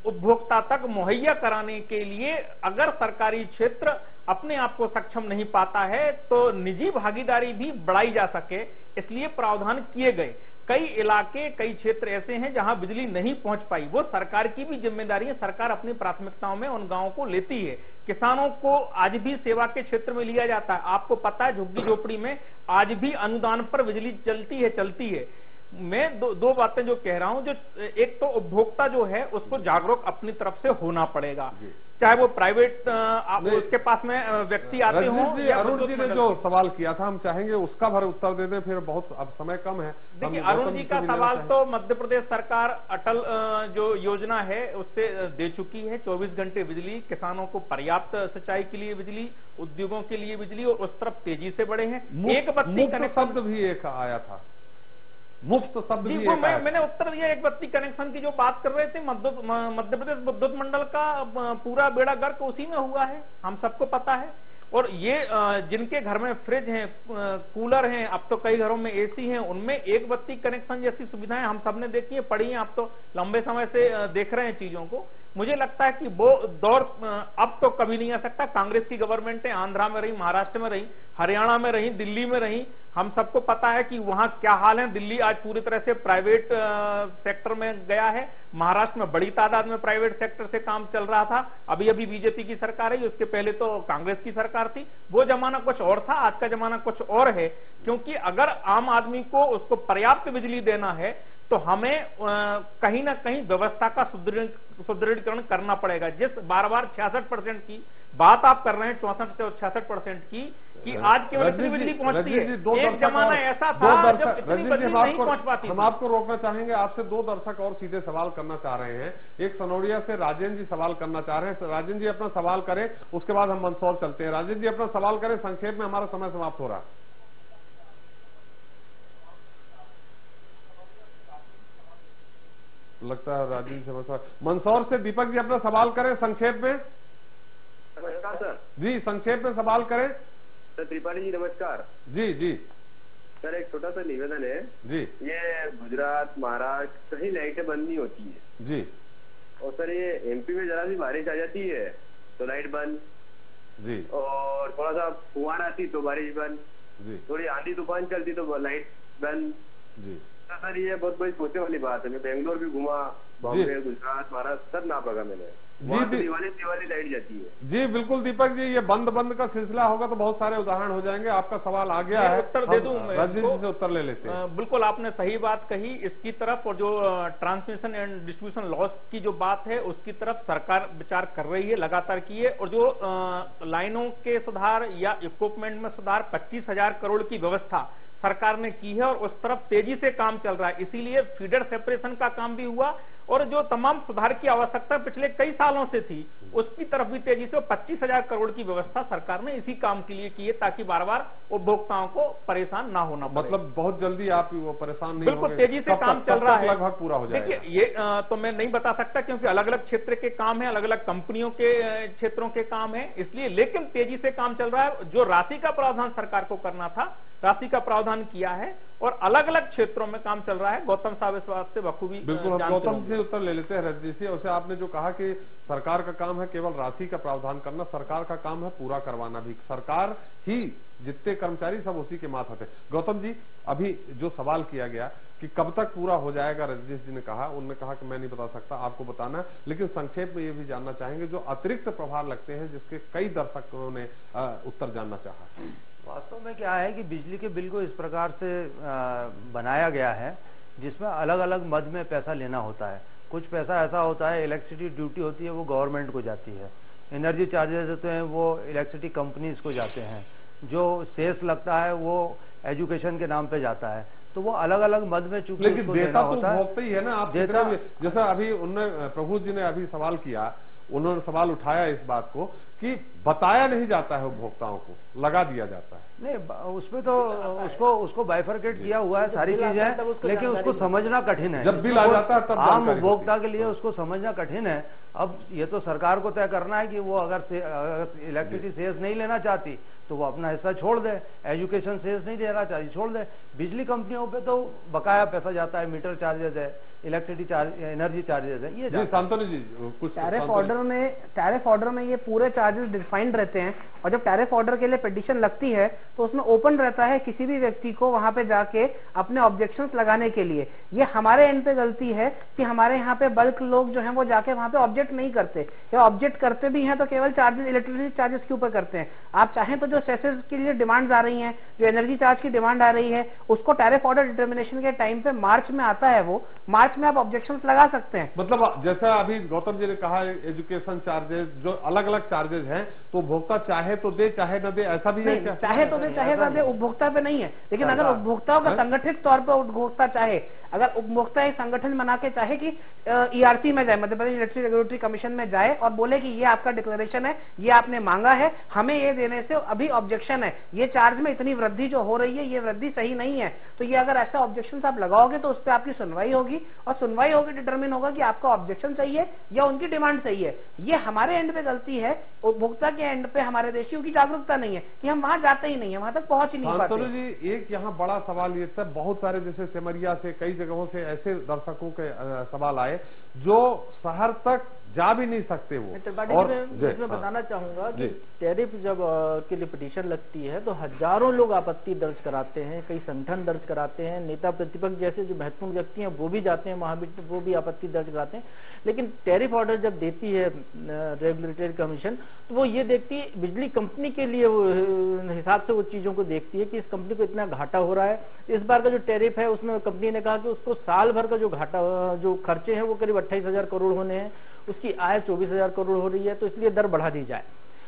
उपभोक्ता तक मुहैया कराने के लिए अगर सरकारी क्षेत्र अपने आप को सक्षम नहीं पाता है तो निजी भागीदारी भी बढ़ाई जा सके, इसलिए प्रावधान किए गए। कई इलाके, कई क्षेत्र ऐसे हैं जहां बिजली नहीं पहुंच पाई, वो सरकार की भी जिम्मेदारी है। सरकार अपनी प्राथमिकताओं में उन गांवों को लेती है। किसानों को आज भी सेवा के क्षेत्र में लिया जाता है। आपको पता है झुग्गी झोपड़ी में आज भी अनुदान पर बिजली चलती है। मैं दो बातें जो कह रहा हूं, जो एक तो उपभोक्ता जो है उसको जागरूक अपनी तरफ से होना पड़ेगा, चाहे वो प्राइवेट उसके पास में व्यक्ति आते हों। अरुण जी ने जो सवाल किया था हम चाहेंगे उसका भर उत्तर दे दें, फिर बहुत अब समय कम है। देखिए अरुण जी का सवाल तो मध्य प्रदेश सरकार अटल जो योजना है उससे दे चुकी है। 24 घंटे बिजली, किसानों को पर्याप्त सिंचाई के लिए बिजली, उद्योगों के लिए बिजली, और उस तरफ तेजी से बढ़े हैं। एक बत्ती कनेक्शन शब्द भी एक आया था, मुफ्त शब्द भी वो मैंने उत्तर दिया। एक बत्ती कनेक्शन की जो बात कर रहे थे, मध्य प्रदेश विद्युत मंडल का पूरा बेड़ा गर्क उसी में हुआ है, हम सबको पता है। और ये जिनके घर में फ्रिज हैं, कूलर हैं, अब तो कई घरों में एसी हैं, उनमें एक बत्ती कनेक्शन जैसी सुविधाएं हम सबने देखी है, पढ़ी हैं, आप तो लंबे समय से देख रहे हैं चीजों को। मुझे लगता है कि वो दौर अब तो कभी नहीं आ सकता। कांग्रेस की गवर्नमेंट आंध्रा में रही, महाराष्ट्र में रही, हरियाणा में रही, दिल्ली में रही, हम सबको पता है कि वहां क्या हाल है। दिल्ली आज पूरी तरह से प्राइवेट सेक्टर में गया है। महाराष्ट्र में बड़ी तादाद में प्राइवेट सेक्टर से काम चल रहा था। अभी अभी बीजेपी की सरकार है, उसके पहले तो कांग्रेस की सरकार थी। वो जमाना कुछ और था, आज का जमाना कुछ और है। क्योंकि अगर आम आदमी को उसको पर्याप्त बिजली देना है तो हमें कहीं ना कहीं व्यवस्था का सुदृढ़ीकरण करना पड़ेगा। जिस बार 66% की बात आप कर रहे हैं, 64 से 66% की, कि आज केवल इतनी बिजली पहुंचती है। एक जमाना ऐसा था जब इतनी बिजली नहीं पहुंच पाती। हम आपको रोकना चाहेंगे, आपसे दो दर्शक और सीधे सवाल करना चाह रहे हैं। एक सनोरिया से राजेंद्र जी सवाल करना चाह रहे हैं। राजेंद्र जी अपना सवाल करें, उसके बाद हम मंदसौर चलते हैं। राजेंद्र जी अपना सवाल करें, संक्षेप में, हमारा समय समाप्त हो रहा है। लगता है राजेंद्र जी मंदसौर से दीपक जी अपना सवाल करें संक्षेप में। नमस्कार सर जी, संक्षेप में सवाल करें। सर त्रिपाठी जी नमस्कार। जी जी सर, एक छोटा सा निवेदन है जी। ये गुजरात, महाराष्ट्र कहीं लाइटें बंद नहीं होती है जी, और सर ये एमपी में जरा सी बारिश आ जाती है तो लाइट बंद जी, और थोड़ा सा फुहार आती तो बारिश बंद जी, थोड़ी आंधी तूफान चलती तो लाइट बंद जी। सर ये बहुत बड़ी सोचने वाली बात है। मैं बेंगलोर भी घूमा, बॉम्बे, गुजरात, महाराष्ट्र सब नाप लगा मैंने, वहाँ तो दिवाली लाइट जाती है। जी बिल्कुल दीपक जी, ये बंद का सिलसिला होगा तो बहुत सारे उदाहरण हो जाएंगे। आपका सवाल आ गया है, उत्तर दे दूं राजेंद्र से उत्तर ले लेते हैं। बिल्कुल आपने सही बात कही इसकी तरफ, और जो ट्रांसमिशन एंड डिस्ट्रीब्यूशन लॉस की जो बात है उसकी तरफ सरकार विचार कर रही है, लगातार की है। और जो लाइनों के सुधार या इक्विपमेंट में सुधार 25,000 करोड़ की व्यवस्था सरकार ने की है और उस तरफ तेजी से काम चल रहा है। इसीलिए फीडर सेपरेशन का काम भी हुआ और जो तमाम सुधार की आवश्यकता पिछले कई सालों से थी उसकी तरफ भी तेजी से 25,000 करोड़ की व्यवस्था सरकार ने इसी काम के लिए की है, ताकि बार बार उपभोक्ताओं को परेशान ना होना पड़े। मतलब बहुत जल्दी आप वो परेशान नहीं बिल्कुल तेजी से काम चल रहा है, लगभग पूरा हो जाएगा। देखिए ये तो मैं नहीं बता सकता क्योंकि अलग अलग क्षेत्र के काम है, अलग अलग कंपनियों के क्षेत्रों के काम है, इसलिए लेकिन तेजी से काम चल रहा है। जो राशि का प्रावधान सरकार को करना था राशि का प्रावधान किया है और अलग अलग क्षेत्रों में काम चल रहा है। गौतम साहब इस बात से बखूबी बिल्कुल, हम गौतम से उत्तर ले लेते हैं। रजनी से उसे आपने जो कहा कि सरकार का काम है केवल राशि का प्रावधान करना, सरकार का काम है पूरा करवाना भी। सरकार ही जितने कर्मचारी सब उसी के माथ थे। गौतम जी, अभी जो सवाल किया गया कि कब तक पूरा हो जाएगा, रजनीश जी ने कहा, उन्होंने कहा कि मैं नहीं बता सकता, आपको बताना है, लेकिन संक्षेप में ये भी जानना चाहेंगे जो अतिरिक्त प्रभार लगते हैं जिसके कई दर्शकों ने उत्तर जानना चाहा। वास्तव में क्या है कि बिजली के बिल को इस प्रकार से बनाया गया है जिसमें अलग अलग मद में पैसा लेना होता है। कुछ पैसा ऐसा होता है, इलेक्ट्रिसिटी ड्यूटी होती है वो गवर्नमेंट को जाती है, एनर्जी चार्जेस होते हैं वो इलेक्ट्रिसिटी कंपनीज को जाते हैं, जो सेस लगता है वो एजुकेशन के नाम पे जाता है, तो वो अलग अलग मद में चूंकि लेकिन देता तो उपभोक्ता ही है ना। आप जैसा अभी उन्होंने प्रभु जी ने अभी सवाल किया, उन्होंने सवाल उठाया इस बात को कि बताया नहीं जाता है उपभोक्ताओं को, लगा दिया जाता है। नहीं, उसमें तो उसको बाइफरकेट किया हुआ है सारी चीजें, लेकिन उसको समझना कठिन है। जब बिल आ जाता है तब आम उपभोक्ता के लिए उसको समझना कठिन है। अब ये तो सरकार को तय करना है कि वो अगर इलेक्ट्रिसिटी सेस नहीं लेना चाहती तो वो अपना हिस्सा छोड़ दे, एजुकेशन सेस नहीं देना चाहिए छोड़ दे। बिजली कंपनियों पे तो बकाया पैसा जाता है, मीटर चार्जेस है, इलेक्ट्रिसिटी चार्ज, एनर्जी चार्जेस है, ये शांतनु जी कुछ टैरिफ ऑर्डर में ये पूरे चार्जेस डिफाइंड रहते हैं और जब टैरिफ ऑर्डर के लिए पिटीशन लगती है तो उसमें ओपन रहता है किसी भी व्यक्ति को वहां पे जाके अपने ऑब्जेक्शंस लगाने के लिए। ये हमारे एंड पे गलती है कि हमारे यहाँ पे बल्क लोग जो हैं वो जाके वहां पे ऑब्जेक्ट नहीं करते, या ऑब्जेक्ट करते भी हैं तो केवल चार्जेस, इलेक्ट्रिसिटी चार्जेस के ऊपर करते हैं। आप चाहें तो जो सेसेस के लिए डिमांड आ रही है, जो एनर्जी चार्ज की डिमांड आ रही है, उसको टैरिफ ऑर्डर डिटर्मिनेशन के टाइम पे मार्च में आता है, वो मार्च में आप ऑब्जेक्शन लगा सकते हैं। मतलब जैसा अभी गौतम जी ने कहा एजुकेशन चार्जेस, जो अलग अलग चार्जेस हैं, तो उपभोक्ता चाहे तो दे चाहे न दे, ऐसा भी है क्या? चाहे तो दे चाहे न दे, उपभोक्ता पे नहीं है। लेकिन अगर उपभोक्ताओं का संगठित तौर पर उपभोक्ता चाहे, अगर उपभोक्ता एक संगठन बना के चाहे कि ईआरसी में जाए, Madhya Pradesh electricity regulatory commission में जाए और बोले कि ये आपका डिक्लेरेशन है, ये आपने मांगा है, हमें ये देने से अभी ऑब्जेक्शन है, ये चार्ज में इतनी वृद्धि जो हो रही है ये वृद्धि सही नहीं है, तो ये अगर ऐसा ऑब्जेक्शन आप लगाओगे तो उस पर आपकी सुनवाई होगी और सुनवाई होगी डिटरमिन होगा कि आपका ऑब्जेक्शन सही है या उनकी डिमांड सही है। ये हमारे एंड पे गलती है, उपभोक्ता के एंड पे हमारे देशियों की जागरूकता नहीं है कि हम वहां जाते ही नहीं है, वहां तक पहुंच ही नहीं पाते। जी एक यहाँ बड़ा सवाल ये था, बहुत सारे जैसे सिमरिया से कई जगहों से ऐसे दर्शकों के सवाल आए जो शहर तक जा भी नहीं सकते वो। और मैं बताना चाहूंगा कि टैरिफ जब के लिए पिटीशन लगती है तो हजारों लोग आपत्ति दर्ज कराते हैं, कई संगठन दर्ज कराते हैं, नेता प्रतिपक्ष जैसे जो महत्वपूर्ण व्यक्ति हैं वो भी जाते हैं वहां भी, वो भी आपत्ति दर्ज कराते हैं। लेकिन टैरिफ ऑर्डर जब देती है रेगुलेटरी कमीशन तो वो ये देखती है बिजली कंपनी के लिए हिसाब से वो चीजों को देखती है कि इस कंपनी को इतना घाटा हो रहा है। इस बार का जो टैरिफ है उसमें कंपनी ने कहा कि उसको साल भर का जो घाटा, जो खर्चे हैं वो करीब 28,000 करोड़ होने हैं, उसकी आय 24,000 करोड़ हो रही है, तो इसलिए दर बढ़ा दी जाए।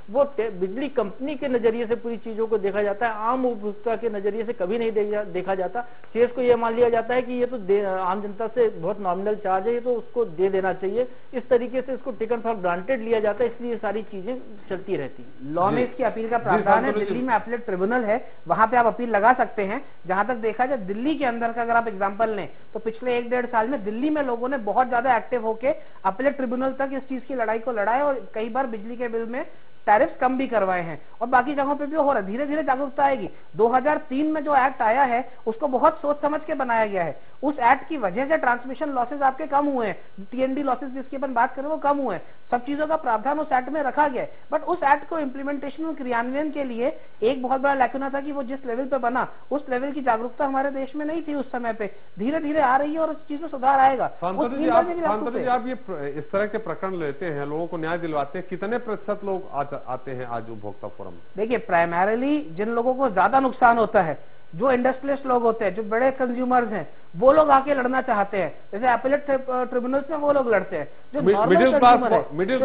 वो बिजली कंपनी के नजरिए से पूरी चीजों को देखा जाता है, आम उपभोक्ता के नजरिए से कभी नहीं देखा जाता। सेस को यह मान लिया जाता है कि ये तो आम जनता से बहुत नॉमिनल चार्ज है, ये तो उसको दे देना चाहिए, इस तरीके से इसको टेकन फॉर ग्रांटेड लिया जाता है, इसलिए ये सारी चीजें चलती रहती है। लॉ में इसकी अपील का प्रावधान है, दिल्ली में अपीलेट ट्रिब्यूनल है, वहां पे आप अपील लगा सकते हैं। जहां तक देखा जाए दिल्ली के अंदर का अगर आप एग्जाम्पल लें तो पिछले 1-1.5 साल में दिल्ली में लोगों ने बहुत ज्यादा एक्टिव होकर अपीलेट ट्रिब्यूनल तक इस चीज की लड़ाई को लड़ा है और कई बार बिजली के बिल में टैरिफ कम भी करवाए हैं और बाकी जगहों पे भी हो रहा है। धीरे धीरे जागरूकता आएगी। 2003 में जो एक्ट आया है उसको बहुत सोच समझ के बनाया गया है। उस एक्ट की वजह से ट्रांसमिशन लॉसेज आपके कम हुए हैं, टीएनडी लॉसेज जिसकी अपन बात करें वो कम हुए हैं, सब चीजों का प्रावधान उस एक्ट में रखा गया है। बट उस एक्ट को इम्प्लीमेंटेशन और क्रियान्वयन के लिए एक बहुत बड़ा लैक्यूना था कि वो जिस लेवल पे बना उस लेवल की जागरूकता हमारे देश में नहीं थी उस समय पे। धीरे धीरे आ रही है और उस चीज में सुधार आएगा। आप ये इस तरह के प्रकरण लेते हैं, लोगों को न्याय दिलवाते हैं, कितने प्रतिशत लोग आते हैं आज उपभोक्ता फोरम? देखिए प्राइमरीली जिन लोगों को ज्यादा नुकसान होता है, जो इंडस्ट्रियलिस्ट लोग होते हैं, जो बड़े कंज्यूमर्स हैं, वो लोग आके लड़ना चाहते हैं। जैसे अपीलेट ट्रिब्यूनल्स में वो लोग लड़ते हैं। जो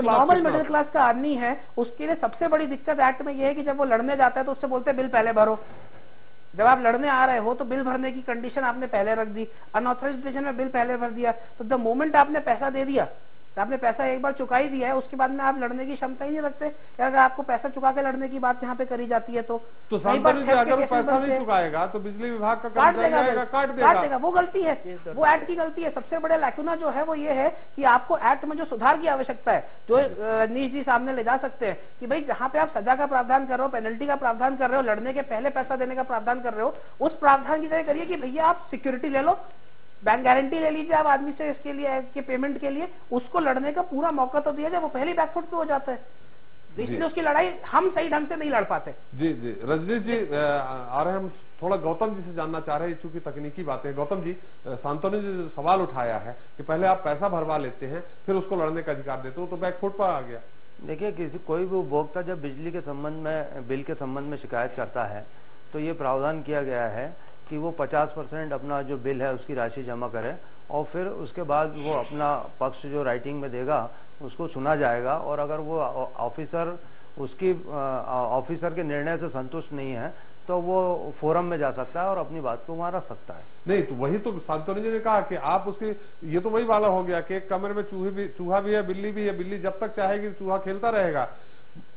नॉर्मल मिडिल क्लास का आदमी है उसके लिए सबसे बड़ी दिक्कत एक्ट में ये है कि जब वो लड़ने जाता है तो उससे बोलते हैं बिल पहले भरो। जब आप लड़ने आ रहे हो तो बिल भरने की कंडीशन आपने पहले रख दी, अनऑथराइजेशन में बिल पहले भर दिया, तो द मोमेंट आपने पैसा दे दिया, तो आपने पैसा एक बार चुका ही दिया है, उसके बाद में आप लड़ने की क्षमता ही नहीं रखते। अगर आपको पैसा चुका के लड़ने की बात यहाँ पे करी जाती है तो सांतोनी जी अगर पैसा नहीं चुकाएगा तो बिजली विभाग का कर्मचारी आएगा, काट देगा। वो गलती है, वो एक्ट की गलती है। सबसे बड़े लैकुना जो है वो ये है कि आपको एक्ट में जो सुधार की आवश्यकता है, जो रजनीश जी सामने ले जा सकते हैं कि भाई जहाँ पे आप सजा का प्रावधान कर रहे हो, पेनल्टी का प्रावधान कर रहे हो, लड़ने के पहले पैसा देने का प्रावधान कर रहे हो, उस प्रावधान की तरह करिए कि भैया आप सिक्योरिटी ले लो, बैंक गारंटी ले लीजिए आप आदमी से इसके लिए के पेमेंट के लिए, उसको लड़ने का पूरा मौका तो दिया जाए, वो पहले बैकफुट पे हो जाता है, इसलिए उसकी लड़ाई हम सही ढंग से नहीं लड़ पाते। जी जी रजनीश जी आ रहे हैं, हम थोड़ा गौतम जी से जानना चाह रहे हैं, चूंकि तकनीकी बातें। गौतम जी, सांतोनी जी सवाल उठाया है कि पहले आप पैसा भरवा लेते हैं फिर उसको लड़ने का अधिकार देते हो, तो बैकफुट पर आ गया। देखिए, कोई भी उपभोक्ता जब बिजली के संबंध में, बिल के संबंध में शिकायत करता है तो ये प्रावधान किया गया है कि वो 50% अपना जो बिल है उसकी राशि जमा करे और फिर उसके बाद वो अपना पक्ष जो राइटिंग में देगा उसको सुना जाएगा, और अगर वो ऑफिसर उसकी ऑफिसर के निर्णय से संतुष्ट नहीं है तो वो फोरम में जा सकता है और अपनी बात को वहां रख सकता है। नहीं तो वही तो सांतोनी जी ने कहा कि आप उसकी, ये तो वही वाला हो गया कि एक कमरे में चूहा भी है, बिल्ली भी है, बिल्ली जब तक चाहेगी चूहा खेलता रहेगा,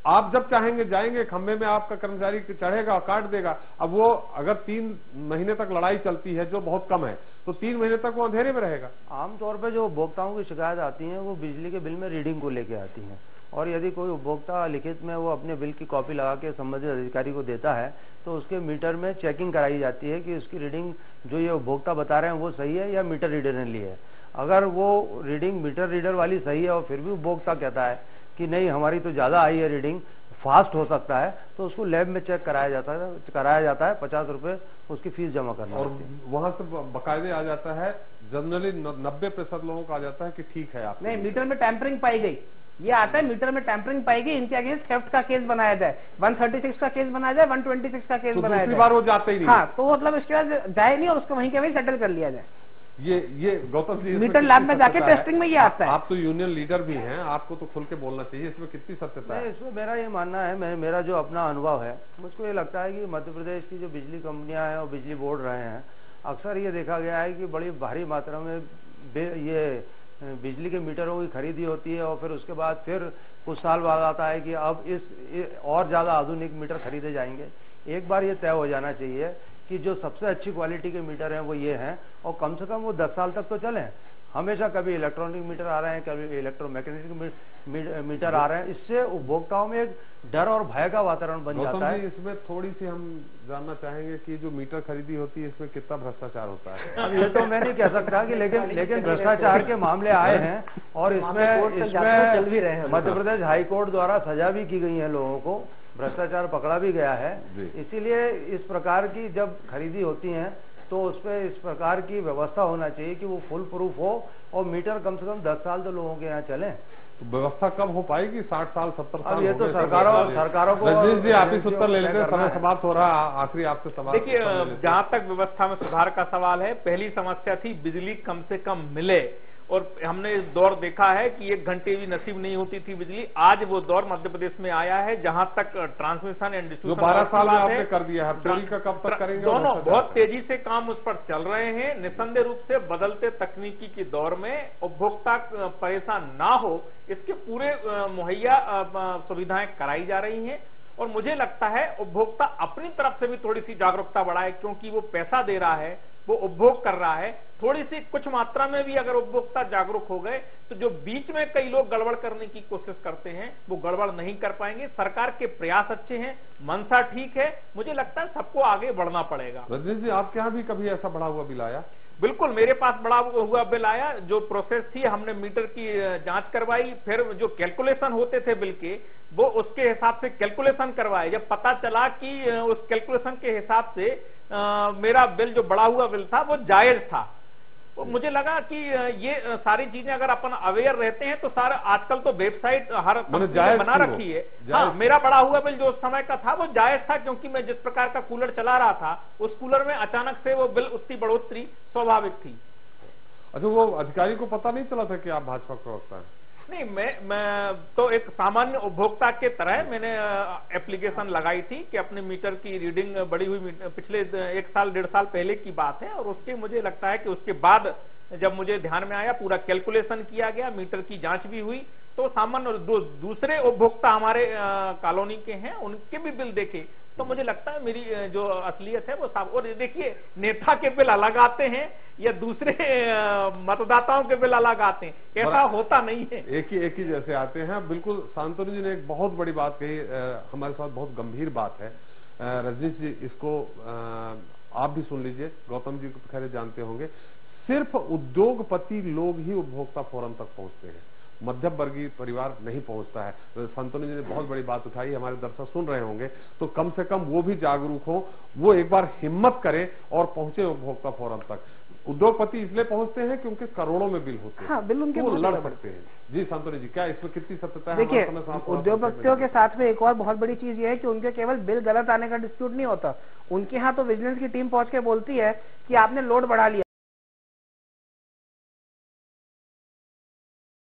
आप जब चाहेंगे जाएंगे खंबे में, आपका कर्मचारी चढ़ेगा और काट देगा। अब वो अगर 3 महीने तक लड़ाई चलती है जो बहुत कम है, तो 3 महीने तक वो अंधेरे में रहेगा। आमतौर पर जो उपभोक्ताओं की शिकायत आती है वो बिजली के बिल में रीडिंग को लेके आती है, और यदि कोई उपभोक्ता लिखित में वो अपने बिल की कॉपी लगा के संबंधित अधिकारी को देता है तो उसके मीटर में चेकिंग कराई जाती है कि उसकी रीडिंग जो ये उपभोक्ता बता रहे हैं वो सही है या मीटर रीडर ने ली है। अगर वो रीडिंग मीटर रीडर वाली सही है और फिर भी उपभोक्ता कहता है कि नहीं हमारी तो ज्यादा आई है रीडिंग, फास्ट हो सकता है, तो उसको लैब में चेक कराया जाता है 50 रुपए उसकी फीस जमा करना, और वहां से बकायदे आ जाता है। जनरली 90% लोगों का आ जाता है कि ठीक है, आप नहीं मीटर में टैंपरिंग पाई गई, ये आता है मीटर में टैंपरिंग पाई गई, इनके अगेंस्ट थेफ्ट का केस बनाया जाए, 136 का केस बनाया जाए, 126 का केस बनाया जाए, बार वो जाते ही नहीं। हाँ, तो मतलब इसके बाद जाए नहीं और उसको वहीं के वहीं सेटल कर लिया जाए। ये गौतम जी मीटर लैब में जाके टेस्टिंग में ये आता है। आप तो यूनियन लीडर भी हैं, आपको तो खुल के बोलना चाहिए, इसमें कितनी सत्यता है? इसमें मेरा ये मानना है, मेरा जो अपना अनुभव है, मुझको ये लगता है कि मध्य प्रदेश की जो बिजली कंपनियां हैं और बिजली बोर्ड रहे हैं, अक्सर ये देखा गया है कि बड़ी भारी मात्रा में ये बिजली के मीटरों की खरीदी होती है और फिर उसके बाद फिर कुछ साल बाद आता है कि अब इस और ज्यादा आधुनिक मीटर खरीदे जाएंगे। एक बार ये तय हो जाना चाहिए कि जो सबसे अच्छी क्वालिटी के मीटर हैं वो ये हैं, और कम से कम वो 10 साल तक तो चलें। हमेशा कभी इलेक्ट्रॉनिक मीटर आ रहे हैं, कभी इलेक्ट्रोमैग्नेटिक मीटर आ रहे हैं, इससे उपभोक्ताओं में एक डर और भय का वातावरण बन जाता है। इसमें थोड़ी सी हम जानना चाहेंगे कि जो मीटर खरीदी होती है इसमें कितना भ्रष्टाचार होता है? अब ये तो मैं नहीं कह सकता कि लेकिन भ्रष्टाचार के मामले आए हैं और इसमें मध्य प्रदेश हाई कोर्ट द्वारा सजा भी की गई है, लोगों को भ्रष्टाचार पकड़ा भी गया है। इसीलिए इस प्रकार की जब खरीदी होती है तो उसमें इस प्रकार की व्यवस्था होना चाहिए कि वो फुल प्रूफ हो और मीटर कम से कम 10 साल तो लोगों के यहाँ चले। तो व्यवस्था कब हो पाएगी? 60 साल 70 साल? अब ये तो सरकारों को। रजनीश जी आप इस उत्तर ले लेते हैं, समय समाप्त हो रहा है, आखिरी आपसे सवाल। देखिए, जहां तक व्यवस्था में सुधार का सवाल है, पहली समस्या थी बिजली कम से कम मिले, और हमने दौर देखा है कि 1 घंटे भी नसीब नहीं होती थी बिजली। आज वो दौर मध्य प्रदेश में आया है जहां तक ट्रांसमिशन एंड डिस्ट्रीब्यूशन 12 साल में आपने कर दिया है, चोरी का कब तक करेंगे? दोनों बहुत तेजी से काम उस पर चल रहे हैं। निसंदेह रूप से बदलते तकनीकी के दौर में उपभोक्ता परेशान ना हो इसके पूरे मुहैया सुविधाएं कराई जा रही हैं, और मुझे लगता है उपभोक्ता अपनी तरफ से भी थोड़ी सी जागरूकता बढ़ाए, क्योंकि वो पैसा दे रहा है, वो उपभोग कर रहा है। थोड़ी सी कुछ मात्रा में भी अगर उपभोक्ता जागरूक हो गए तो जो बीच में कई लोग गड़बड़ करने की कोशिश करते हैं वो गड़बड़ नहीं कर पाएंगे। सरकार के प्रयास अच्छे हैं, मनसा ठीक है, मुझे लगता है सबको आगे बढ़ना पड़ेगा। रजनीश जी, आपके यहाँ भी कभी ऐसा बढ़ा हुआ बिल आया? बिल्कुल, मेरे पास बड़ा हुआ बिल आया। जो प्रोसेस थी, हमने मीटर की जांच करवाई, फिर जो कैलकुलेशन होते थे बिल के वो उसके हिसाब से कैलकुलेशन करवाए। जब पता चला कि उस कैलकुलेशन के हिसाब से मेरा बिल जो बड़ा हुआ बिल था वो जायज था, तो मुझे लगा कि ये सारी चीजें अगर अपन अवेयर रहते हैं तो सारा आजकल तो वेबसाइट हर कंपनी ने बना रखी है। हाँ, मेरा बड़ा हुआ बिल जो उस समय का था वो जायज था, क्योंकि मैं जिस प्रकार का कूलर चला रहा था उस कूलर में अचानक से वो बिल उतनी बढ़ोतरी स्वाभाविक थी। अच्छा, वो अधिकारी को पता नहीं चला था कि आप भाजपा प्रवक्ता हैं? नहीं, मैं तो एक सामान्य उपभोक्ता के तरह मैंने एप्लीकेशन लगाई थी कि अपने मीटर की रीडिंग बढ़ी हुई पिछले 1 साल 1.5 साल पहले की बात है, और उसके मुझे लगता है कि उसके बाद जब मुझे ध्यान में आया, पूरा कैलकुलेशन किया गया, मीटर की जांच भी हुई, तो सामान्य दूसरे उपभोक्ता हमारे कॉलोनी के हैं, उनके भी बिल देखे तो मुझे लगता है मेरी जो असलियत है वो साफ। और देखिए, नेता के बिल अलग आते हैं या दूसरे मतदाताओं के बिल अलग आते हैं, ऐसा होता नहीं है, एक ही जैसे आते हैं। बिल्कुल शांतनु जी ने एक बहुत बड़ी बात कही, हमारे साथ बहुत गंभीर बात है। रजनीश जी, इसको आप भी सुन लीजिए, गौतम जी को खैर जानते होंगे। सिर्फ उद्योगपति लोग ही उपभोक्ता फोरम तक पहुंचते हैं, मध्यम वर्गीय परिवार नहीं पहुंचता है। शांतनु जी ने बहुत बड़ी बात उठाई, हमारे दर्शक सुन रहे होंगे, तो कम से कम वो भी जागरूक हो, वो एक बार हिम्मत करें और पहुंचे उपभोक्ता फोरम तक। उद्योगपति इसलिए पहुंचते हैं क्योंकि करोड़ों में बिल होते हैं, हाँ, बिल उनके वो लड़ सकते हैं। जी शांतनु जी, क्या इसमें कितनी सत्यता है? देखिए, उद्योगपतियों के साथ में एक और बहुत बड़ी चीज ये है कि उनके केवल बिल गलत आने का डिस्प्यूट नहीं होता, उनके यहाँ तो विजिलेंस की टीम पहुंच के बोलती है कि आपने लोड बढ़ा लिया।